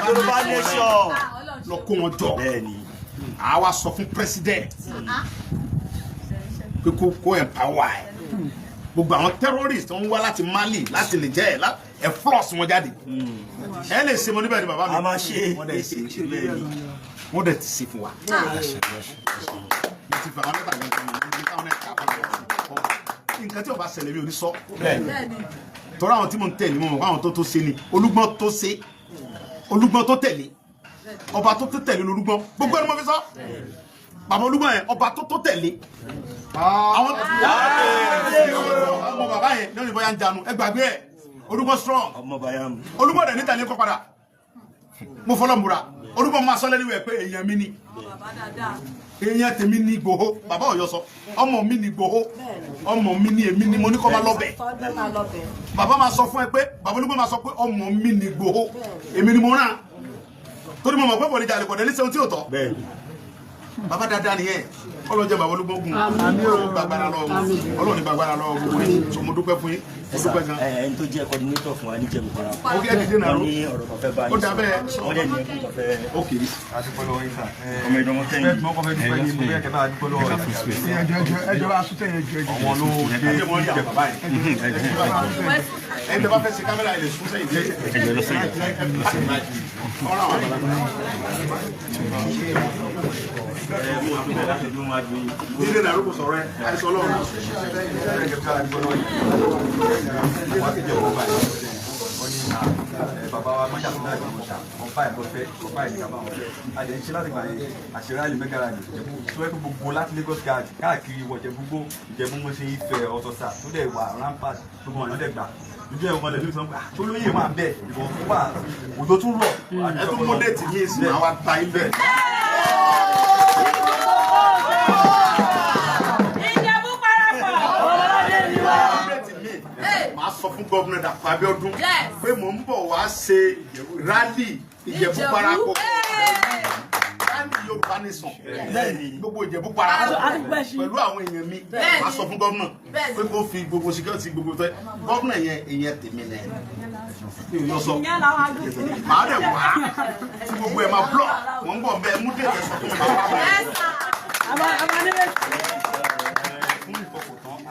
S4: Yorùbá nation
S2: lọ kó wọn jọ àwa sọ fún president pé kó empower ẹ gbogbo àwọn terrorists tó ń wá láti Mali láti lè jẹ́ ẹ floss wọn jáde ẹ lè ṣe mo níbẹ̀ ni bàbá mi
S4: a máa ṣe
S2: wọ́n dẹ̀ ti ṣe fún wa mo ti fà wọn lẹ́tà gbẹ̀ngàn ní káwọn ẹ̀ka àbájọ nǹkan tí ó bá ṣẹlẹ̀ mi ò ní sọ tọ́ra àwọn tí mo ń tẹ̀lé mo mọ̀ pé àwọn tó ṣe ni Olúgbọ́n tó ṣe Olúgbọ́n tó tẹ̀lé ọba tó tẹ̀lé Olúgbọ́n gbogbo ẹni mo fi sọ bàbá Olúgbọ́n yẹn ọba tó tẹ̀lé àwọn ọmọ bàbá yẹn lórí bóyá ń janu ẹ gbàgbé ẹ Olúgbọ́n strong Olúgbọ́n dẹ̀ níta ní kọ́ padà mo fọlọ́ múra Olúgbọ́n máa sọ lẹ́nu ẹ̀ pé èèyàn mi ni èèyàn tèmi ní Ìgbòho bàbá Ọ̀yọ́ sọ ọmọ mi ní Ìgbòho ọmọ mi ní èmi ni mo ní kọ́ máa lọ́bẹ̀ bàbá máa sọ fún ẹ pé bàbá Olúgbọ́n máa sọ pé ọmọ mi ní Ìgbòho èmi ni mo rán torí mo mọ̀ pé bọ̀lì jalè kọ̀dẹ̀ ní sẹ́wọ́n tí ò tọ́ bàbá dáadáa nìyẹn ọlọ́jẹ́ bàbá Olúgbọ́n gùn gbàgbára lọ́wọ́ ọlọ́run ní gbàgbára lọ́wọ́ gbogbo yín so mo dúpẹ́ fún yín mo dúpẹ́ gan.
S4: ẹni tó jẹ́ coordinator fún wa ní Ìjẹ̀bú Ìbàdàn.
S2: ó kí ẹ ti dé náà
S4: wọ́n ní ọ̀rọ̀ kan fẹ́ bá yín
S2: ó dà bẹ́ẹ̀
S4: wọ́n dẹ̀ ní ẹkún kan fẹ́.
S2: ó kiri.
S4: ọmọ ìdánwò tẹ́yìn.
S5: mo kọ́ fẹ́ dúpẹ́ ní mo bẹ́ẹ̀ kẹ́ bá a dúpẹ́ lọ́wọ́ ẹjọ́ bá a sún tẹ̀yìn ẹjọ́
S2: àwọn ló dé ìjẹ bàbá yìí ẹni tó bá fẹ́ ṣe kámẹ́rà ilé sún sẹ́yìn díẹ̀ ẹjọ́ lọ sẹ́yìn ọ̀rọ̀ àwọn nílé náà ló kò sọ̀rọ̀ ẹ àìsàn Ọlọ́run
S5: bàbá wa mọ́jà fún náà ìgbàmọ̀ ṣá ọ̀pá ìbọ̀fẹ́ ọ̀pá ìdíkàbà wọn àdé ṣe láti gbà yẹn àṣírí àlè mẹ́gàrà ní Ìjẹ̀bú tó ẹ́ gbogbo láti Lagos guard káàkiri wọ̀ Ìjẹ̀bú gbó Ìjẹ̀bú mo ṣe Ifẹ̀ Ọ̀tọ̀sà tó dẹ̀ wà rampart gbogbo ọ̀nà dẹ̀ gbà ojú ẹ̀ wọlé lórí sọ́nkà tó lóye máa bẹ̀ ìbọn fún wa òjò tún rọ̀
S2: ẹ tún mú déètì ní ìsìn àwọn ata ibẹ̀.
S3: Ìjẹ̀bú parapọ̀.
S2: Màá sọ fún gómìnà Dàpọ̀ Abíọ́dún pé mò ń bọ̀ wá ṣe rálì Ìjẹ̀bú parapọ̀ rálì Yorùbá nation gbogbo Ìjẹ̀bú parapọ̀ pẹ̀lú àwọn èèyàn mi màá sọ fún gómìnà pé kó fi gbogbo security gbogbo tẹ gómìnà yẹn èèyàn tèmi nẹ yóò sọ màá dẹ̀ wá tí gbogbo ẹ̀ máa blọ̀ wọ́n ń bọ̀ bẹ́ẹ̀ mú dé ẹ̀ sọ fún mi máa wá bẹ́ẹ̀.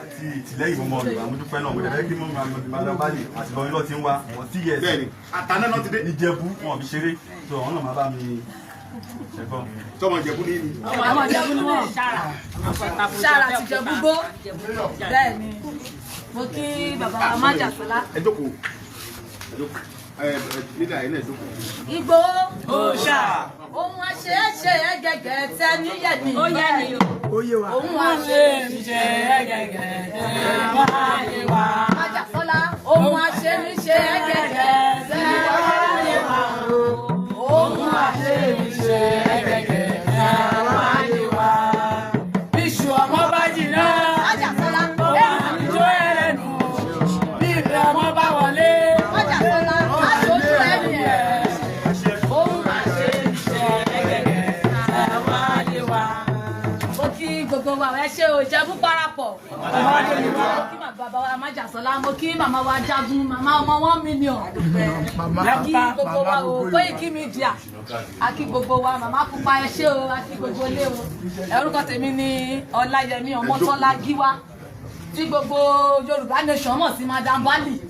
S5: àti ìtìlẹ́yìn mọ́mọ́ mi àwọn dúpẹ́ náà mo dẹ̀ kí mọ́mọ́ mi bá lè àti bọ́n lọ́ọ́ ti ń wá wọ́n tí yẹ
S2: bẹ́ẹ̀ni àtàná náà ti dé
S5: Ìjẹ̀bú wọn fi ṣeré tó àwọn náà máa bá mi ṣẹ̀gbọ́n.
S2: tọmọ Ìjẹ̀bú ní ìlú.
S3: Ọmọ Ìjẹ̀bú ni wọ́n. Ṣàrà ti Ìjẹ̀bú gbó. Bẹ́ẹ̀ni, mo kí bàbá Amájàsọ́lá.
S2: ẹ jókòó. nígbà yẹn náà dúkù.
S3: Ìgbòho òòṣà ohun àṣeéṣe ẹgẹgẹ tẹ níyẹ ní ìgbà yìí ohun àṣeéṣe ẹgẹgẹ tẹ wáyé wá. Májàsọ́lá ohun àṣeéṣe ẹgẹgẹ tẹ wáyé wá. Ohun àṣeéṣe ẹgẹgẹ tẹ wáyé wá. Iṣu ọmọ bá jìnnà. Májàsọ́lá ohun àjọ ẹlẹ́nu. Bí ìfẹ́ ọmọ bá wọlé. Májàsọ́lá aṣojú ẹni ẹ̀. Gbogbo wa ẹ ṣe o Ìjẹ̀bú parapọ̀. Kí bàbá wa Májàsọ́lá, mo kí màmá wa Jagun, màmá ọmọ 1 million. A kí gbogbo wa o Koiki Media. A kí gbogbo wa màmá Pupa ẹ ṣe o, a kí gbogbo ilé o. Orúkọ tèmi ni Ọláyẹmí Ọmọ́tọ́lá Gíwá. Tí gbogbo Yorùbá nation mọ̀ sí Madam Bali.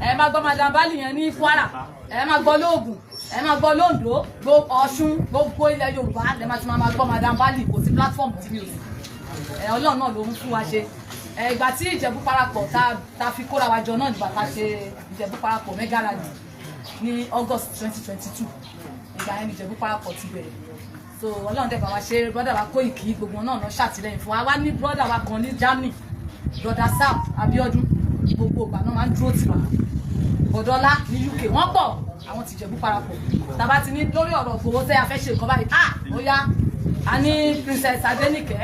S3: Ẹ máa gbọ́ Madam Bali yẹn ní Kwara. Ẹ máa gbọ́ lóògùn. Ẹ máa gbọ́ lóńdó, Ọ̀ṣun, gbogbo ilẹ̀ Yorùbá lẹ máa ti máa gbọ́ Madam Bali, kò sí platform tí mi ò sí. Ọlọ́run náà ló ń fún wa ṣe. Ìgbà tí Ìjẹ̀bú parapọ̀ ta fi kóra wa jọ náà nígbà tá a ṣe Ìjẹ̀bú parapọ̀ mega rally ní August 2022. Ìgbà yẹn ni Ìjẹ̀bú parapọ̀ ti bẹ̀rẹ̀. So Ọlọ́run dẹ̀ bá wa ṣe, brother wa Koiki gbogbo náà lọ ṣàtìlẹ́yìn fún wa. Wá ní brother wa kan ní Germany, brother Sam Abiodun, gbogbo ìgbà náà máa ń dúró tì wá. Bọ̀dọ́lá ní UK wọ́n pọ̀ àwọn ti Ìjẹ̀bú parapọ̀. Tàbá ti ní lórí ọ̀rọ̀ Ìgbòho tẹ́ a fẹ́ ṣe nǹkan báyìí, ó yá a ní Princess Adenike,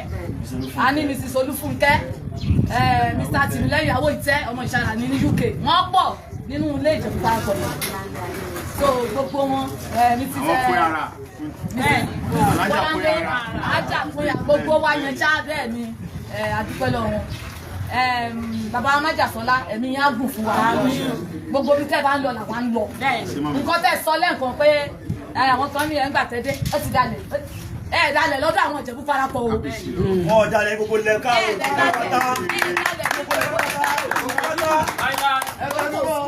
S3: a ní Mrs. Olúfúnkẹ́, Mr. Tìmílẹ́yìn ìyàwó ìtẹ́ ọmọ Ìṣàrà ní UK wọ́n pọ̀ nínú ilé Ìjẹ̀bú parapọ̀ yìí. So gbogbo wọn ní ti tẹ́ ajá fúnyà gbogbo wa yẹn já bẹ́ẹ̀ ni àdúpẹ́ lọ́wọ́ bàbá Májàsọ́lá ẹ̀mí yẹn á gùn fún wa gbogbo bí tẹ́ bá ń lọ làwọn ń lọ nǹkan tẹ́ sọ lẹ́ǹkan pé àwọn kan ní ẹ̀ ń gbà tẹ́dé ó ti dalẹ̀ dalẹ̀ lọ́dọ̀ àwọn Ìjẹ̀bú parapọ̀ o.
S4: Wọ́n dalẹ̀ gbogbo lẹ́ka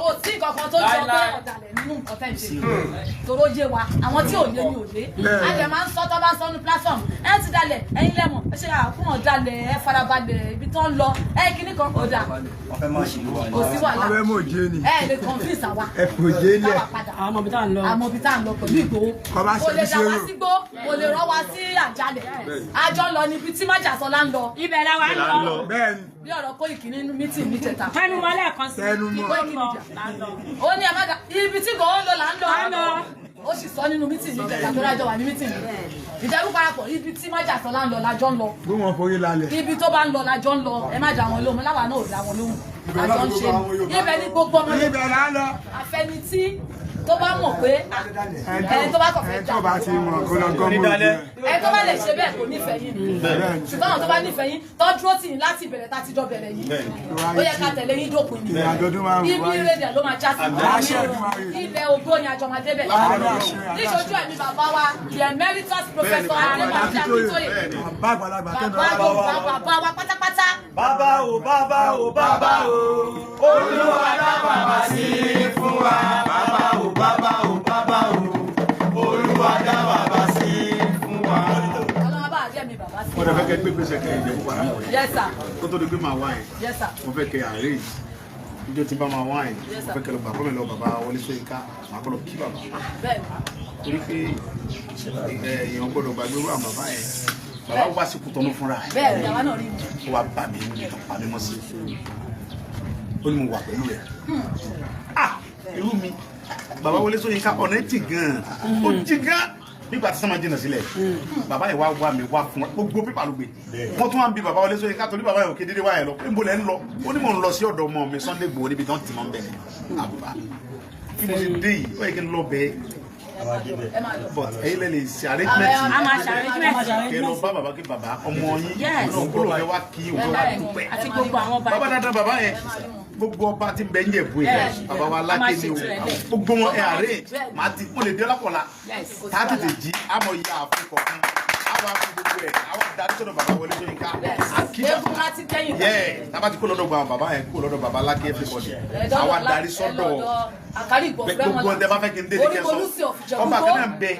S3: kò sí kankan tó jọ pé ọ̀dàlẹ̀ nínú nǹkan tẹ́ ń ṣe tòró yé wa àwọn tí ò yé ni ò lé àjẹ máa ń sọ tó bá ń sọ ní platform ẹ ti dalẹ̀ ẹ̀yin lẹ́mọ̀ ẹ ṣe àkúrò dalẹ̀ ẹ farabalẹ̀ ibi tó ń lọ ẹ kíní kan ọ̀dà kò sí wàhálà ẹ lè confuse àwa àmọ́ ibi tá à ń lọ pẹ̀lú Ìgbòho kò lè dá wa sígbó kò lè rọ́ wa sí àjálẹ̀ àjọ lọ níbi tí Májàsọ́lá ń lọ
S6: ibẹ̀ la wa ń lọ
S3: bí ọ̀rọ̀ Koiki nínú mítìn ní tẹ̀ta
S6: tẹnu wọn lẹ́ẹ̀kan sí
S3: ó ní ẹ̀mẹ́ta ibi tí Ìgbòho ń lọ là ń lọ ó sì sọ nínú mítìn ní tẹ̀ta tó rájọ wà ní mítìn ní Ìjẹ̀bú parapọ̀ ibi tí Májàsọ́lá ń lọ lájọ́ ń lọ ibi tó bá ń lọ lájọ́ ń lọ ẹ má dá wọn lóhùn láwa náà ò dá wọn lóhùn àjọ ń ṣe ibẹ̀ ní gbogbo ọmọ àfẹnití tó bá mọ̀ pé ẹni tó bá kọ̀ fẹ́ jà ẹni tó bá lè ṣe bẹ́ẹ̀ kò nífẹ̀ẹ́ yín ṣùgbọ́n àwọn tó bá nífẹ̀ẹ́ yín tó dúró tì yín láti ìbẹ̀rẹ̀ tá a ti jọ bẹ̀rẹ̀ yìí ó yẹ ká tẹ̀lé yín dópin ni ibi rédíò ló máa já sí ilẹ̀ ògbó ni àjọ máa débẹ̀ níṣojú ẹ̀mí bàbá wa the emeritus professor Adébáyé Akíntóyè bàbá wa pátápátá.
S4: Bàbá o bàbá o bàbá o Olúwa dá bàbá sí fún wa. Bàbá o bàbá o bàbá o Olúwa dá bàbá sí fún wa.
S3: Ọlọ́run bá àjẹ́ mi bàbá sí.
S2: Wọ́n dẹ̀ fẹ́ kẹ́ gbé gbèsè kẹ́ Ìjẹ̀bú parapọ̀ yẹn.
S3: Yes sir.
S2: Kó tó di pé màá wá yẹn.
S3: Yes sir.
S2: Mo fẹ́ kẹ́ arrange. Ìjọ tí bá máa wá yẹn. Mo fẹ́ kẹ́ lọ gbàgbọ́ mi lọ bàbá Wọlé Ṣóyínká. Màá gbọ́dọ̀ kí bàbá.
S3: Bẹ́ẹ̀ni.
S2: Torí pé èèyàn gbọ́dọ̀ gbàgbé wúrà bàbá yẹn. Bàbá wá sí Kútọ́nù fúnra.
S3: Bẹ́ẹ̀ni àwa náà rí mi.
S2: Ó wá bà mí nínú ìtàn pa mí mọ́ sí. Ó ní mo wà pẹ̀lú rẹ̀. Irú mi bàbá Wọlé Ṣóyínká ọ̀nà jì gan-an ó jì gan-an nígbà tí sọ́mọ jìnnà sílẹ̀ bàbá yẹn wá mi wá fún wa gbogbo pípa ló gbé wọ́n tún wá ń bi bàbá Wọlé Ṣóyínká torí bàbá yẹn ò kéde wá yẹn lọ níbo lẹ́ ń lọ ó ní mò ń lọ sí ọ̀dọ̀ ọmọ mi Sunday Igboho níbi tí wọ́n ti mọ́ ń bẹ̀ àbúrò kí mo ti dé yìí ó yẹ kí n lọ bẹ́ẹ̀ but ẹ̀yin lè ṣe arrangement kí ẹ lọ bá bàbá kí bàbá ọmọ yín olóògbé wa kí òun wá dúpẹ́
S6: àti gbogbo àwọn
S2: bàbá dáadáa bàbá yẹn gbogbo ọba tí ń bẹ ń Jẹ̀bú yẹn bàbá wa lákè ní o gbogbo wọn ẹ àárẹ̀ màá ti mo lè dé ọlọ́pọ̀lá tá a tètè jí àmọ́ ìyá àfikọ̀ kan àwọn àfi gbogbo ẹ̀ àwọn darí sọ́dọ̀ bàbá Wọlé Ṣóyínká yẹ tábà ti kó lọ́dọ̀ bàbá yẹn kó lọ́dọ̀ bàbá lákè everybody àwọn darí sọ́dọ̀ gbogbo ọdẹ bá fẹ́ kí n dé ní kẹsàn ọba kan náà bẹ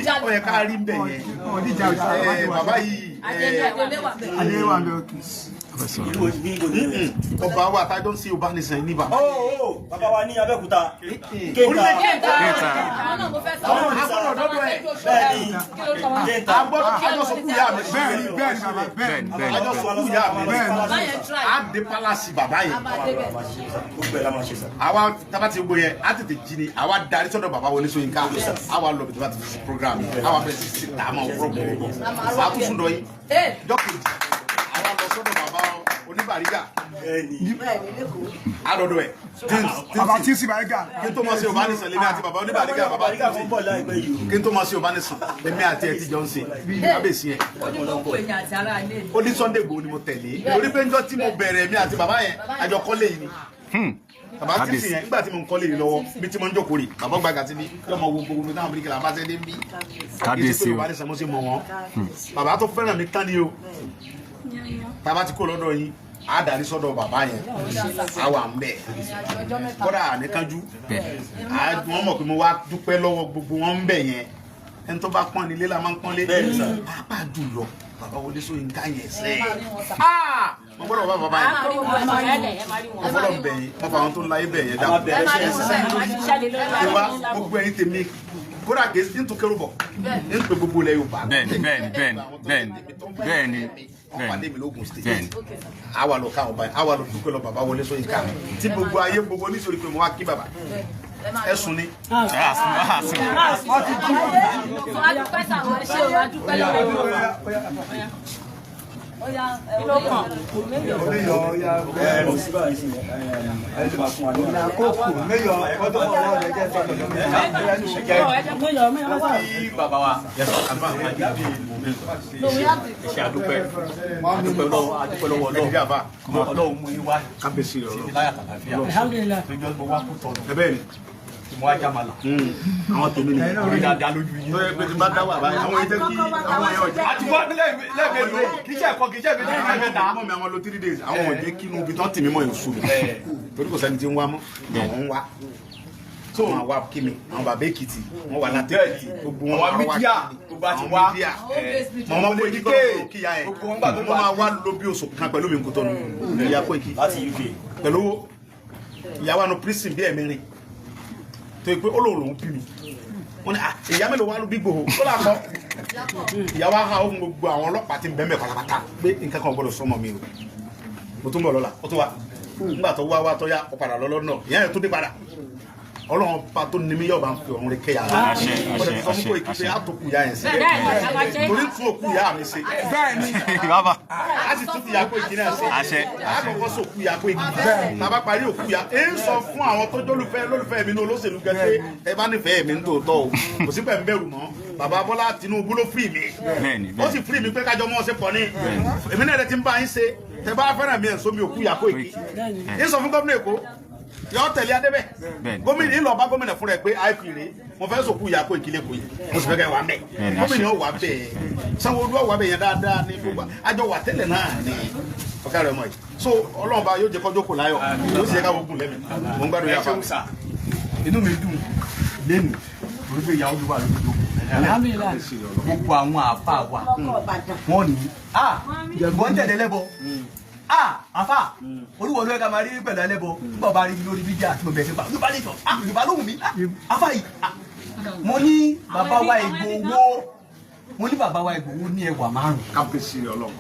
S2: tí ó yẹ ká rí bẹ yẹn bàbá yìí ọba wa tájọ́ ń sí ọba nìsan ní bàbá.
S4: bàbá wa ní Abẹ́òkúta.
S3: Kéta.
S2: Àjọsọ̀kú ìyá mi. Àjọsọ̀kú ìyá mi. Àdé pálásì bàbá yẹn. Àwa tábà ti gbó yẹn, á tètè jí ni, àwa darí sọ́dọ̀ bàbá Wọlé Ṣóyínká. Àwa lọ bìtì bá ti fi program yìí. Àwa bẹ̀rẹ̀ sí sí tààmà ọ̀pọ̀lọpọ̀. Àtúnṣe lọ yìí. Jọ́kèjì. Àwa lọ sọ́dọ̀ bàbá Oníbàrígà. Àdọ̀dọ̀ ẹ̀.
S7: Bàbá tí sì Bàrígà.
S2: Kí n tó máa ṣe Ọbánisàn lèmi àti bàbá Oníbàrígà. Bàbá
S4: kan bọ̀ láìpẹ́ yìí.
S2: kí n tó máa ṣe Ọbánisàn lèmi àti ẹ̀ ti jọ ń ṣe. Kábíyèsí ẹ̀. Ó ní Sunday Igboho ni mo tẹ̀lé. Torí pé njọ́ tí mo bẹ̀rẹ̀ mi àti bàbá yẹn, àjọ kọ́lé yìí ni. Bàbá tí sì yẹn nígbà tí mo ń kọ́lé yìí lọ́wọ́ bí tí mo ń jókòó rè bàbá gbàgà tí ní yọ ọmọ gbogbo mi táwọn bíríkìlà bá ṣe dé bí.
S5: Kábíyèsí o.
S2: Ọbánisàn mo ṣe mọ̀ wọ́n. Bàbá tó fẹ́ràn mi tán ni o. Tàbá ti kó lọ́dọ̀ yín a darí sọ́dọ̀ bàbá yẹn a wà ń bẹ̀ kódà àníkánjú wọ́n mọ̀ pé mo wá dúpẹ́ lọ́wọ́ gbogbo wọn ń bẹ̀ yẹn ẹni tó bá pọ́n nílé la máa ń pọ́n lé pàápàá jùlọ bàbá Wọlé Ṣóyínká yẹn sẹ́ mo gbọ́dọ̀ bá bàbá yẹn mo gbọ́dọ̀ bẹ̀ yẹn mo fà wọn tó ń láyé bẹ̀ yẹn dáhùn ìwà gbogbo ẹ̀yin tèmi kódà kì í tún kẹrù bọ̀ ní pé gbogbo ilẹ̀ Yorùbá
S5: bẹ́ẹ̀ni
S2: pàdé mi lógun state àwa lọ káwọn báyìí àwa lọ dúpẹ́ lọ bàbá Wọlé Ṣóyínká tí gbogbo ayé gbogbo nítorí pé mo wá kí bàbá ẹ̀sùn ni.
S8: Bàbá wa ṣe àdúpẹ́ lọ́wọ́ Ọlọ́run mú yín wá
S2: kábíyèsí rẹ
S8: láyà àlàáfíà lójó mo wá kú tọ̀nù
S2: ẹ̀bẹ̀ ni
S8: tí mo wá jámàlà
S2: àwọn tèmi ni
S8: orí dáadáa lójú yín.
S2: tó yẹ pé tí bá dá wà báyìí àwọn ẹjẹ kí àwọn ẹyọ ọjà.
S8: àti wọ́n lẹ́ẹ̀mẹ́lò kì í ṣe ẹ̀kọ́ kì í ṣe ẹ̀mẹ́lò kì í ṣe ẹ̀mẹ́ta.
S2: mọ̀ mi àwọn lo 3 days àwọn ọ̀jẹ́ kínú ibi tán tèmi mọ̀ yẹn sùn torí kò sẹ́ni tí ń wá mọ́ àwọn ń wá tó wọn wá kí mi àwọn bàbá Èkìtì wọn wà látẹ̀kìtì gbogbo wọn wá
S8: mídíà gbogbo àti wá
S2: mọ̀ mọ́ pé kíkẹ́ kíyà ẹ̀ wọ́n máa wá lọ bí oṣù kan pẹ̀lú mi Kútọ́nù ìyá Kóìkì
S8: láti UK
S2: pẹ̀lú ìyàwó àná prison bí ẹ̀mẹ́rin tó yẹ pé ó lòun lòun bí mi wọn ni ìyá mélòó wà ló bí Ìgbòho ó là kọ́ ìyàwó aha ohun gbogbo àwọn ọlọ́pàá ti ń bẹ́ẹ̀ pátápátá pé nǹkan kan gbọ́dọ̀ sọmọ mi o mo tún bọ̀ lọ́la ó tún wá nígbà tó wá tó yá ó padà lọ́lọ́ náà ìyá yẹn tó dé padà Ọlọ́run bá tó ní mi yóò bá ń fi ọ̀run rẹ kẹ́yà rẹ ọ̀rẹ́ tó fún Kóìkì pé á tó kú ìyá yẹn sí torí tún òkú ìyá mi ṣe á sì tún ìyá Kóìkì náà ṣe á kọ́kọ́ sọ òkú ìyá Kóìkì tàbá parí òkú ìyá ẹ ń sọ fún àwọn tó lólùfẹ́ mi ní olóṣèlú gẹ́gẹ́ ẹ bá nífẹ̀ẹ́ mi ní tòótọ́ o kò sí pẹ̀ ń bẹ̀rù mọ́ bàbá Bọ́lá Tinubu ló fírì mi ó sì fírì mi pé kájọ mọ́ ọ ṣe pọ̀ ní èmi náà rẹ ti ń bá yín ṣe tẹ bá fẹ́ràn mi ẹ̀ sómi òkú ìyá Kóìkì ń sọ fún gómìnà Èkó yọ tẹ̀lé adébẹ̀ gómìnà ìlọ bá gómìnà fúnra ẹ pé àìpì rè mo fẹ́ sòkú ìyá Kóìkì lẹ́kọ̀ọ́ yìí mo sì fẹ́ kẹ́ wà mẹ́ gómìnà wà bẹ́ẹ̀ Sanwó-Olú wà bẹ́ẹ̀ yẹn dáadáa ní gbogbo àjọ wà tẹ́lẹ̀ náà ní ọ̀gá rẹ̀ mọ̀ yìí so Ọlọ́run bá yóò jẹ́ kọ́jọ́ kò láyọ̀ yóò sì yẹ ká ogun lẹ́mìí mo ń gbádùn yàrá
S8: inú mi dùn lẹ́nu torí pé ìyá Olúwa ló dùn gbogbo àwọn àfa wa wọ́n ní wọ́n tẹ̀lé lẹ́bọ̀ àfà olúwo ló yẹ ká máa rí pẹ̀lú ẹlẹ́bọ nígbà bá rí lórí fídíò àti ọbẹ̀ ṣẹpa yorùbá lè sọ yorùbá ló wù mí àfà yìí mo ní bàbá wa Ìgbòho ní ẹwà márùn.
S2: kábíyèsí Ọlọ́run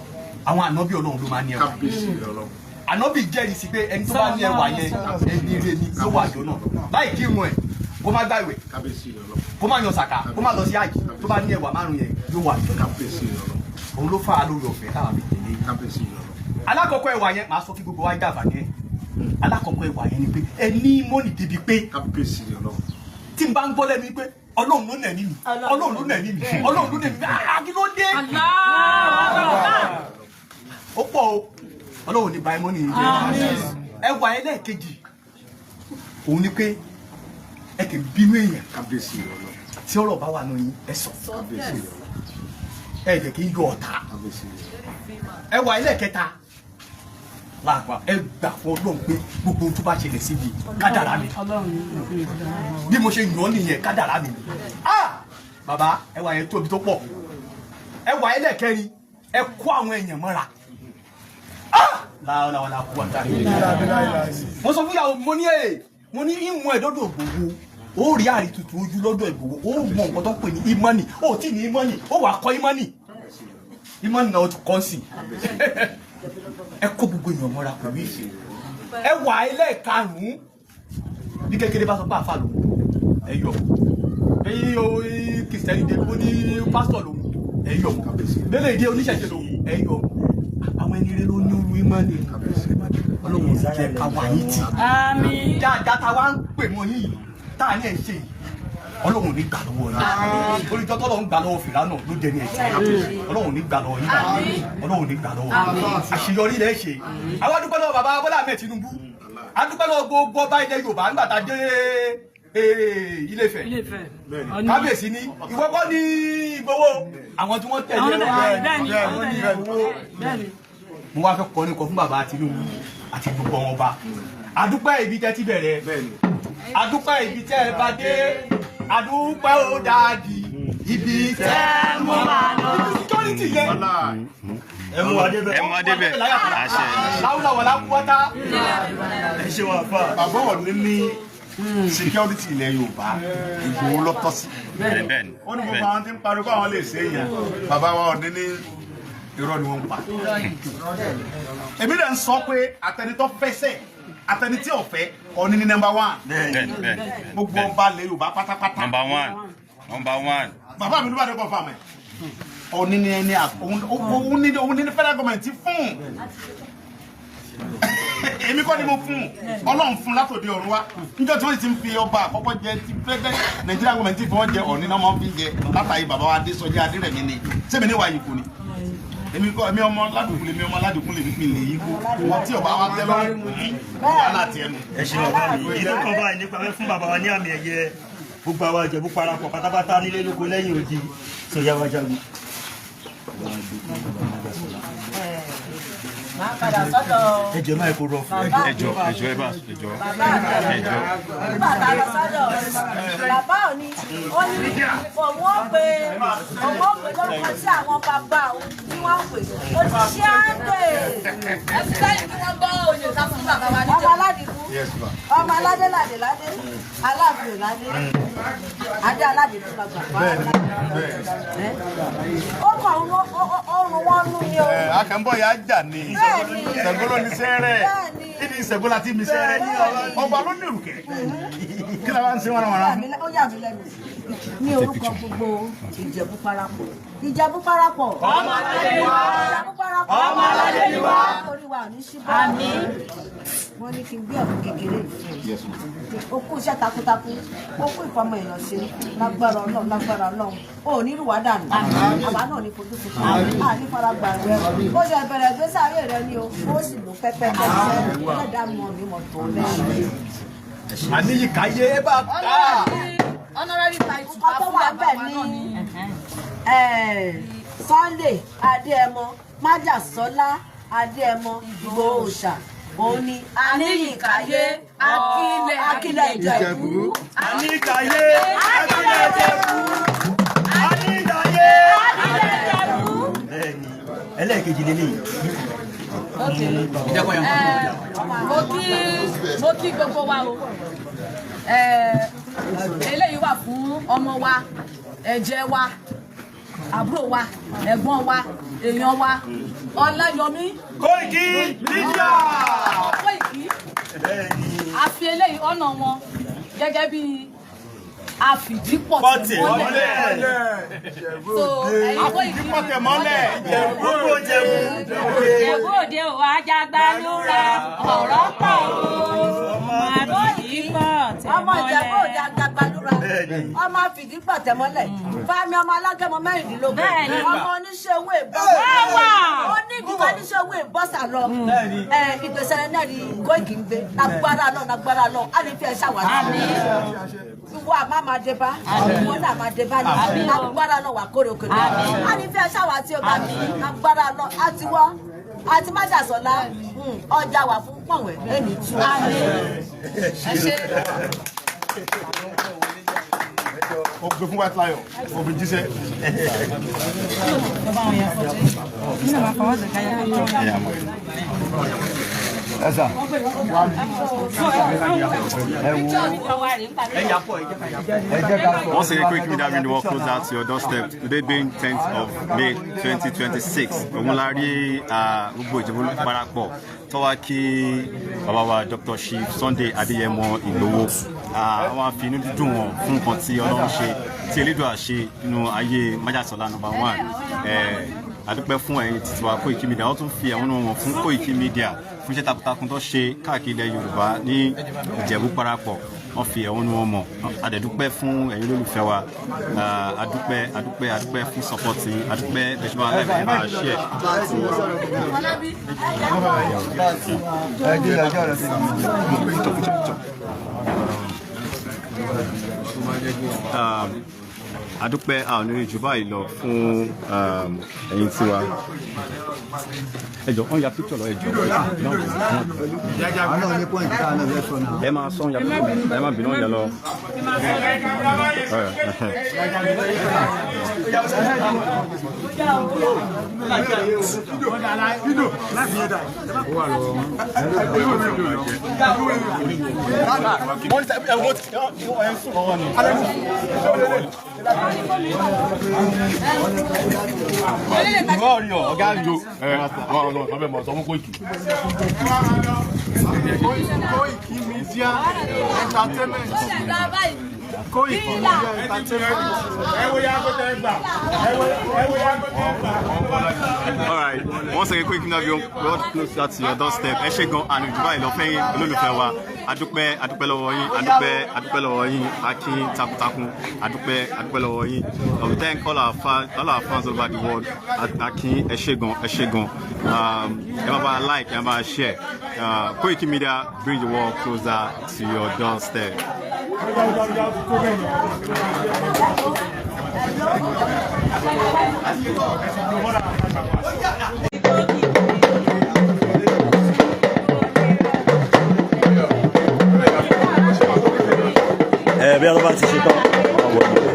S8: àwọn ànábì Ọlọ́run ló máa ní ẹwà.
S2: kábíyèsí Ọlọ́run
S8: ànábì jẹ́rìí sí pé ẹni tó bá ní ẹwà yẹn ẹni ire ni ló wà jọ náà láì kírun ẹ̀ kó má gbààwẹ̀
S2: kábíyèsí Ọlọ́run
S8: kó má yan sàkà kó má lọ sí àjì tó bá ní ẹwà márùn yẹn ló wà jọ náà.
S2: kábíyèsí Ọlọ́run
S8: òun ló fà á lórí ọ̀fẹ́ táwa fi tẹ̀lé.
S2: kábíyèsí Ọlọ́run
S8: alákọ̀ọ́kọ́ ẹwà yẹn màá sọ kí gbogbo wa dàbà ní ẹ alákọ̀ọ́kọ́ ẹwà yẹn ni pé ẹ ní mọ́nì débi pé
S2: kábíyèsí Ọlọ́run
S8: tí n bá ń gbọ́ lẹ́nu pé Ọlọ́run ló nẹ̀ ní mi Ọlọ́run ló nẹ̀ ní mi Ọlọ́run ló nẹ̀ ní mi kí ló dé. ó pọ̀ o Ọlọ́run ní báyìí mọ́nì yìí jẹ́ ẹwà ẹlẹ́ẹ̀kejì òun ni pé ẹ kì í bínú èèyàn
S2: kábíyèsí Ọlọ́run
S8: tí ọ̀rọ̀ bá wà nù yín ẹ sọ
S2: kábíyèsí Ọlọ́run
S8: ẹ jẹ́ kí n yọ ọ̀tá
S2: kábíyèsí Ọlọ́run
S8: ẹwà ẹlẹ́ẹ̀kẹta láàpá ẹ gbà fún Ọlọ́run pé gbogbo tó bá ṣẹlẹ̀ síbi kádàrá mi bí mo ṣe yàn ọ́ nìyẹn kádàrá mi bàbá ẹwà yẹn tóbi tó pọ̀ ẹwà ẹlẹ́ẹ̀kẹrin ẹ kó àwọn èèyàn mọ́ra láwọn àkú àtàrí. mo sọ fún ìyàwó mo ní ìmọ̀ ẹ̀ lọ́dọ̀ Ìgbòho ó rí àrítutù ojú lọ́dọ̀ Ìgbòho ó mọ nǹkan tó ń pè ní ìmọ̀nì ó tí ní ìmọ̀nì ó wà kọ́ ìmọ̀nì náà ó ti kọ́ sí ẹ kó gbogbo èèyàn mọ́ra pẹ̀lú ìṣe ẹ wà ẹlẹ́ẹ̀karùn-ún bí kékeré bá sọ pé àfà lòun ẹ yọ èyí o kìrìsìtẹ́nì dé ó ní pásítọ̀ lòun ẹ yọ lélẹ̀ ìdí oníṣẹ̀ṣẹ̀ lòun ẹ yọ àwọn ẹni rẹ ló ní olú ìmọ̀nì ọlọ́run jẹ́ káwa yìí tì dáadáa táwa ń pè mọ́ yìí tá a ní ẹ̀ ṣe yìí ọlọ́run ní gbà lọ́wọ́ yìí olùjọ́ tọ́lọ́run gbà lọ́wọ́ fìlà náà ló dẹni ẹ̀jẹ̀ ọlọ́run ní gbà lọ́wọ́ yìí ọlọ́run ní gbà lọ́wọ́ àṣeyọrí lẹ́ ṣe àwọn adúpẹ́ lọ́wọ́ bàbá Bọ́lá Ahmed Tinubu adúpẹ́ lọ́wọ́ gbogbo ọba ilẹ̀ Yorùbá nígbà tá a dé Ilé-Ifẹ̀ kábíyèsí ní ìwọ kọ́ ní Ìgbòho àwọn tí wọ́n tẹ̀lé mo wá fẹ́ kọ́ ní kọ fún bàbá Tinubu àti gbogbo wọn ọba adúpẹ́ ibi tẹ́ ti bẹ̀rẹ̀ adúpẹ́ ibi tẹ́ ẹ bá dé adúpẹ́ ó dáàdì ibi tẹ́ mo máa lọ security yẹn ẹmu adébẹ àṣẹ láwùláwọ̀ láwùwọ́tá ẹ ṣe wà fà.
S2: bàbá Ọọ̀ni ní security ilẹ̀ Yorùbá Ìgbòho lọ́tọ́ sí. ó ní gbogbo àwọn tí ń pariwo àwọn lè ṣe èèyàn bàbá wa Ọọ̀ni ní irọ́ ni wọ́n ń pa. èmi dẹ̀ ń sọ pé àtẹnitọ́ fẹsẹ̀ àtẹni tí ò fẹ́ Ọọ̀ni ní number 1 gbogbo ọba lè Yorùbá pátápátá number 1 bàbá mi ló bá dé kọ́ fáwọn ẹ̀ Ọọ̀ni ní ẹni òun ní federal government fún èmi kọ́ ni mo fún Ọlọ́run fún látòdì ọ̀run wá níjọ́ tí wọ́n ti ń fi ọba àkọ́kọ́ jẹ ti president Nigeria government fún wọn jẹ Ọọ̀ni náà máa ń fi jẹ látàrí bàbá wa Adésọjí Adérẹ̀mí ni sẹ́mi ní wàá yìí kò ní èmi ọmọ ládùúgbò lè fi lè yí kó wọn tí ọba wa tẹ lọ́rùn wà láti ẹnu.
S9: ẹ ṣe bàbá mi ìlú kan báyìí nípa fún bàbá wa ní àmì ẹ̀yẹ gbogbo àwọn Ìjẹ̀bú parapọ̀ pátápátá nílé lóko lẹ́yìn odi sọ̀yà wa jagun.
S3: máa padà sọ́dọ̀
S9: ẹjọ máa kó rọ fún
S5: ẹjọ ẹ bá ẹjọ
S3: nígbà tá a lọ sọ́dọ̀ bàbá Ọọ̀ni ó ní òun ó pe lórúkọ sí àwọn bàbá òun tí wọ́n ń pè òṣìṣẹ́ àndè ẹ̀sìn lẹ́yìn tí wọ́n gbọ́ oyè sá fún bàbá wa níjọ́ ọmọ aládìkú ọmọ aládé ládé aláàfin ládé adé aládìkú lọ́gbà ó kọ̀ ọrùn wọn nú ni o.
S2: akẹ́ńbọ̀ yà á jà ní Ṣàngó ní sẹ́rẹ̀ ìdí Ṣàngó láti mi sẹ́rẹ̀ ọba ló ní ìrùkẹ́ kí la wá ń ṣe wọn wọn.
S3: ó yà mí lẹ́nu ní orúkọ gbogbo Ìjẹ̀bú parapọ̀ Ìjẹ̀bú parapọ̀ ọmọ aládé ni wá Ìjẹ̀bú parapọ̀ ọmọ aládé ni wá orí wa ò ní ṣíbọ̀ àmín. wọ́n ní kí n gbé ọ̀gbìn kékeré ó kú iṣẹ́ takuntakun ó kú ìfọmọ èèyàn ṣe lágbára Ọlọ́run ó ní ìrùwà dànù àwa náà ní fojú fún un ní faragbà rẹ ó ṣe bẹ̀rẹ̀ gbé sáré rẹ ni o ó sì lò pẹ́pẹ́ ẹlẹ́dàá mọ̀ ní mọ̀tò lẹ́yìn.
S8: àníyí káyé bá ká.
S3: honorary title bá fún bàbá wa náà ní Sunday Adéẹmọ Májàsọ́lá Adéẹmọ Ìgbòho Òòṣà òun ni Aníyìkáyé Akílẹ̀ Ìjẹ̀bú
S9: Aníyìkáyé Akílẹ̀ Ìjẹ̀bú Aníyìkáyé Akílẹ̀ Ìjẹ̀bú. bẹ́ẹ̀ni ẹlẹ́ẹ̀kejì lélẹ́yìn.
S6: mo kí gbogbo wa o eléyìí wà fún ọmọ wa ẹ̀jẹ̀ wa àbúrò wa ẹ̀gbọ́n wa èèyàn wa Ọláyọmí
S9: Kóìkí Lídíà.
S6: Kóìkí a fi eléyìí ọ̀nà wọn gẹ́gẹ́ bí àfìdípọ̀ tẹ̀ mọ́lẹ̀. So ẹ̀yin Kóìkí
S2: tẹ̀ mọ́lẹ̀
S9: gbogbo Ìjẹ̀bú.
S6: Ìjẹ̀bú Òde ò Ajagbalúra ọ̀rọ̀ pọ̀ o àfìdípọ̀ tẹ̀
S3: ọmọ
S6: mọ́lẹ̀.
S3: Ìjẹ̀bú Òde Ajagbalúra ọmọ àfìdípọ̀ tẹ̀ mọ́lẹ̀ fámi ọmọ alágẹmọ mẹ́rìndínlógún ọmọ oníṣẹ́ owó ìbọ́sà onídìbò oníṣẹ́ owó ìbọ́sà lọ ìgbésẹ̀ rẹ̀ náà ni Kóìkí ń gbé lágbára lọ á lè fi ẹ̀ ṣàwádìí ìwọ àmà máa dé bá ìwọ náà máa dé bá ní lágbára lọ wà kórè òkèlè á ní fi ẹ̀ ṣàwádìí ọba lágbára lọ àti wọ́ àti Májàsọ́lá ọjà wà fún pọ̀wẹ́ ẹni tú.
S2: ó gbé fún White Lion ó fi jíṣẹ́.
S8: Ẹ̀sà.
S5: Once again, quick media bring the work closer to your doorstep. Today being 10th of May 2026. Omulari gbogbo Ìjẹ̀bú parapọ̀ tó wá kí bàbá wa Dr. Chief Sunday Adéyẹmọ Ìgbòho. Àwọn afi inú dídùn wọn fún nǹkan tí Ọlọ́run ṣe tí Elédùà ṣe nínú ayé Májàsọ́lá #1. Adúpẹ́ fún ẹ̀yin títí wa Koiki Media. Wọ́n tún fi ẹ̀wọ̀n wọn fún Koiki Media fún iṣẹ́ takuntakun tó ṣe káàkiri ilẹ̀ Yorùbá ní Ìjẹ̀bú parapọ̀. Wọ́n fi ẹ̀wọ̀n wọn mọ̀. Adẹ̀dúpẹ́ fún ẹ̀yin olólùfẹ́ wa. Adúpẹ́ fún sọ́pọ́tì. Adúpẹ́ bẹ̀ṣẹ̀ aláìfẹ́ máa ṣe ẹ̀. Adúpẹ́ àwọn onírìn jù báyìí lọ fún ẹ̀yin tiwa. Ẹjọ́ wọ́n ya píkítọ̀ lọ ẹjọ́. Ẹ máa sọ ya píkítọ̀ ẹ máa bínú ọ̀yà lọ.
S2: Ọ̀gá ìjọ ọ̀bẹ̀ mọ̀ sọmú Koiki. Koiki Media Entertainment. Koiki Media Entertainment.
S5: All right, once again, Koiki Media brought closer to your doorstep. Ẹ ṣé gan àná ìjọba ìlọ́fẹ́yìn olólùfẹ́ wa. Adúpẹ́ lọ́wọ́ yín, adúpẹ́ lọ́wọ́ yín, akin takuntakun, adúpẹ́ lọ́wọ́ yín. We thank all our fans all over the world. Akin ẹ ṣé gan. Ẹ máa bá like, ẹ máa bá share. Koiki Media bring the world closer to your doorstep.
S9: Bí ọlọ́ba ti ṣe tán ọwọ́ ìlú.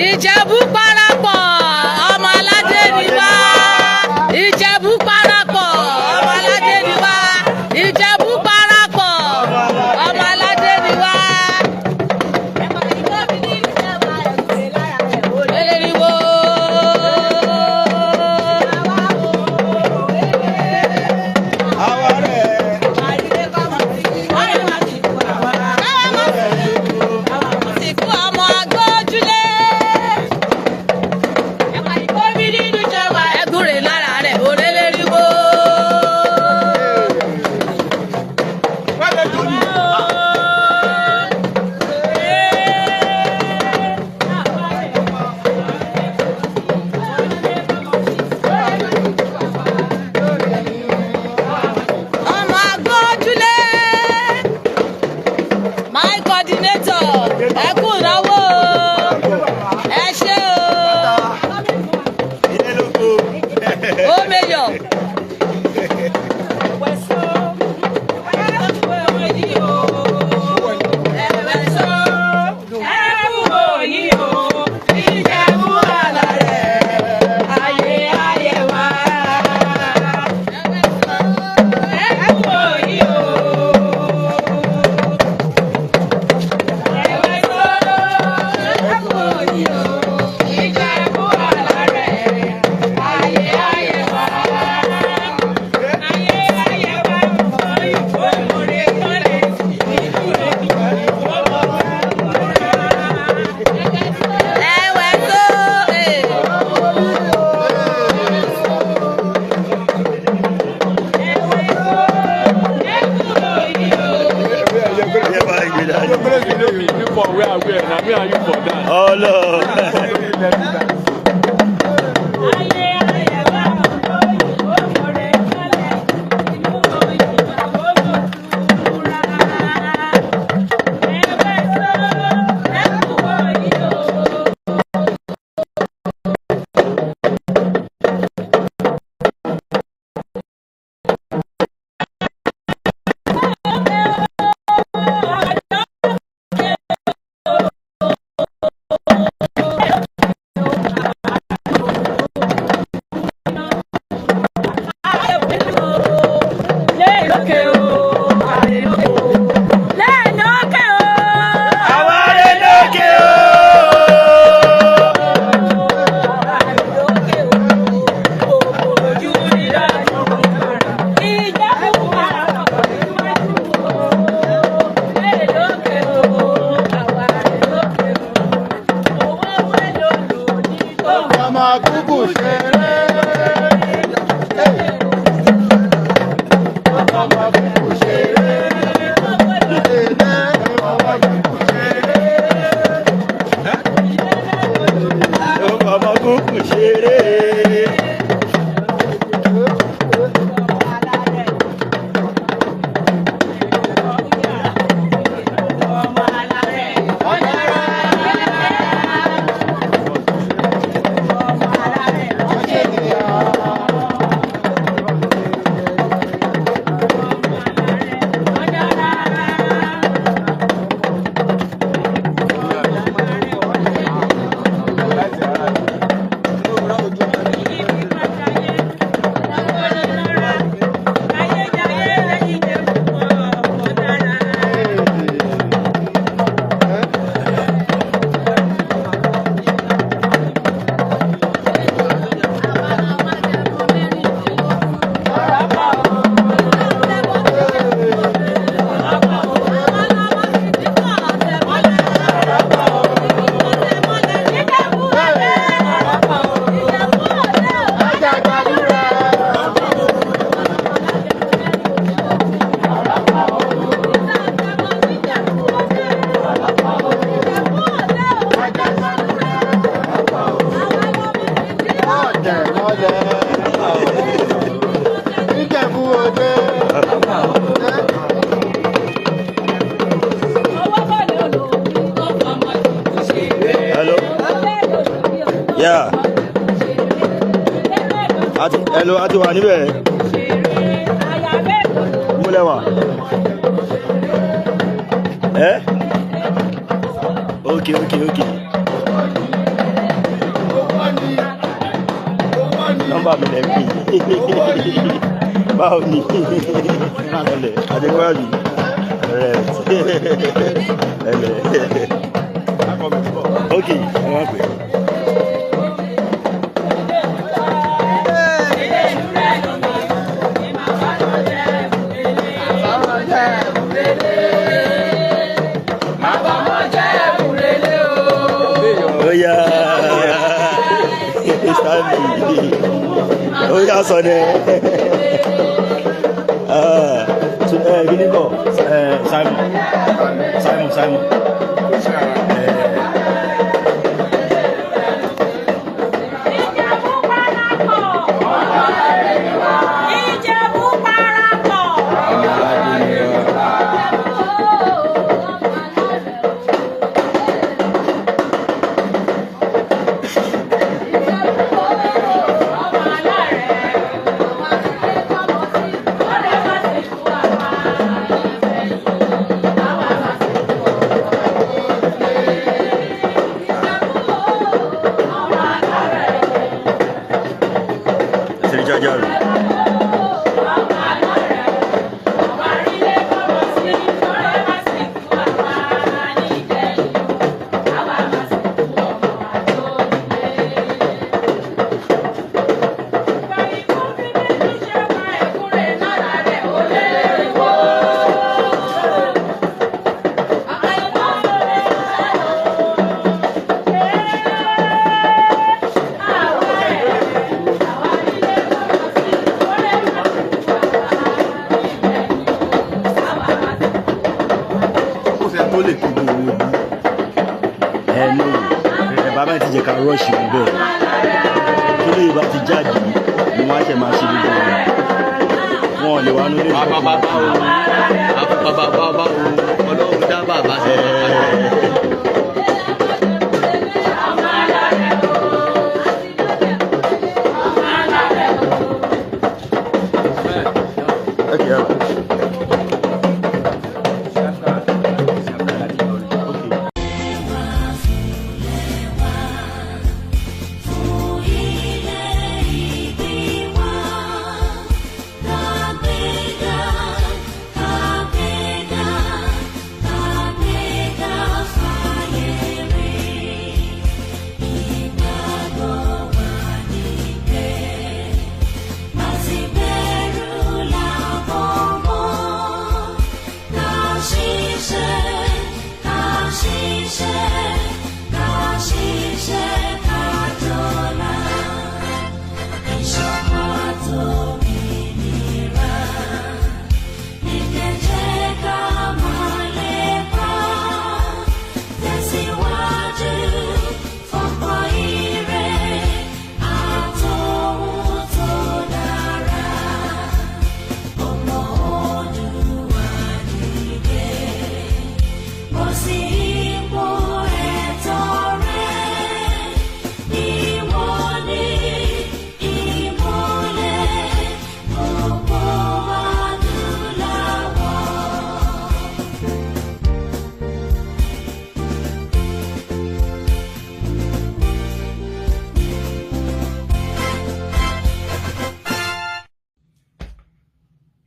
S6: Ìjẹ̀bú parapọ̀ ọmọ aládé ni wá. Ìjẹ̀bú parapọ̀ ọmọ aládé ni wá. Ìjẹ̀bú parapọ̀ ọmọ aládé ni wá. Elériwo. Ìkú ọmọ agbójúlé.
S10: ọmọ kúkú ṣeré. Ọmọ kúkú ṣeré. Ọmọ kúkú ṣeré.
S9: Ọmọ kúkú ṣeré. Yeah. Hello, àti wà níbẹ̀. Múlẹ̀ wà. Okay. Nọ́mbà mi lẹ̀ bí. Báwo ni? Adékọ́yọ̀dì. Okay, ẹ wá pè. Oh yeah, son. Gini kok, Simon. Bàbá ti jẹ́ ká rọ́ọ̀ṣì mú bẹ́ẹ̀ tó lè bá ti jáde ni wọ́n á ṣe máa ṣe gbogbo wọn ò lè wá nílé ìfẹ́
S5: bàbá ọlọ́run dá bàbá sí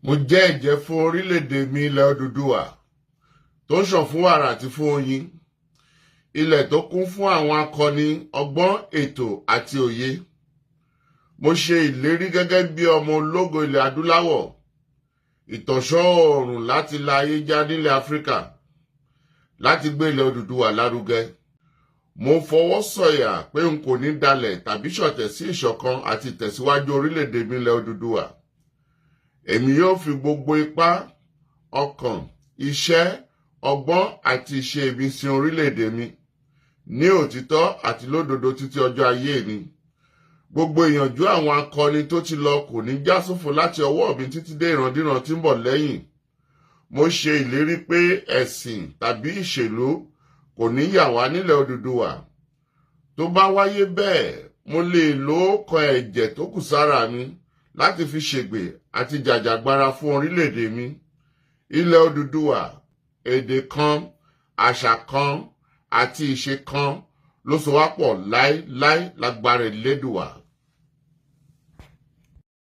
S1: Mo jẹ́ ẹ̀jẹ́ fún orílẹ̀-èdè mi ilẹ̀ Odùduwà tó ń ṣàn fún wàrà àti fún oyin. Ilẹ̀ tó kún fún àwọn akọni ọgbọ́n ètò àti òye. Mo ṣe ìlérí gẹ́gẹ́ bí ọmọ ológo ilẹ̀ adúláwọ̀, ìtànṣán oòrùn láti la ayé já nílẹ̀ Áfíríkà, láti gbé ilẹ̀ Odùduwà lárugẹ. Mo fọwọ́ sọ̀yà pé n kò ní dalẹ̀ tàbí ṣọ̀tẹ̀ sí ìṣọ̀kan àti ìtẹ̀síwájú orílẹ̀-èdè mi ilẹ̀ Odùduwà. Èmi yóò fi gbogbo ipá, ọkàn, iṣẹ́, ọgbọ́n àti ìṣe mi sin orílẹ̀-èdè mi ní òtítọ́ àti lódodo títí ọjọ́ ayé mi. Gbogbo ìyànjú àwọn akọni tó ti lọ kò ní já sófo láti ọwọ́ mi títí dé ìrandíran tí ń bọ̀ lẹ́yìn. Mo ṣe ìlérí pé ẹ̀sìn tàbí ìṣèlú kò ní yà wá nílẹ̀ Odùduwà. Tó bá wáyé bẹ́ẹ̀, mo lè lo ọ̀kan ẹ̀jẹ̀ tó kù sára mi láti fi ṣègbè àti jàjàgbara fún orílẹ̀-èdè mi. Ilẹ̀ Odùduwà, èdè kan, àṣà kan àti ìṣe kan ló so wá pọ̀ láéláé lágbára Elédùwà.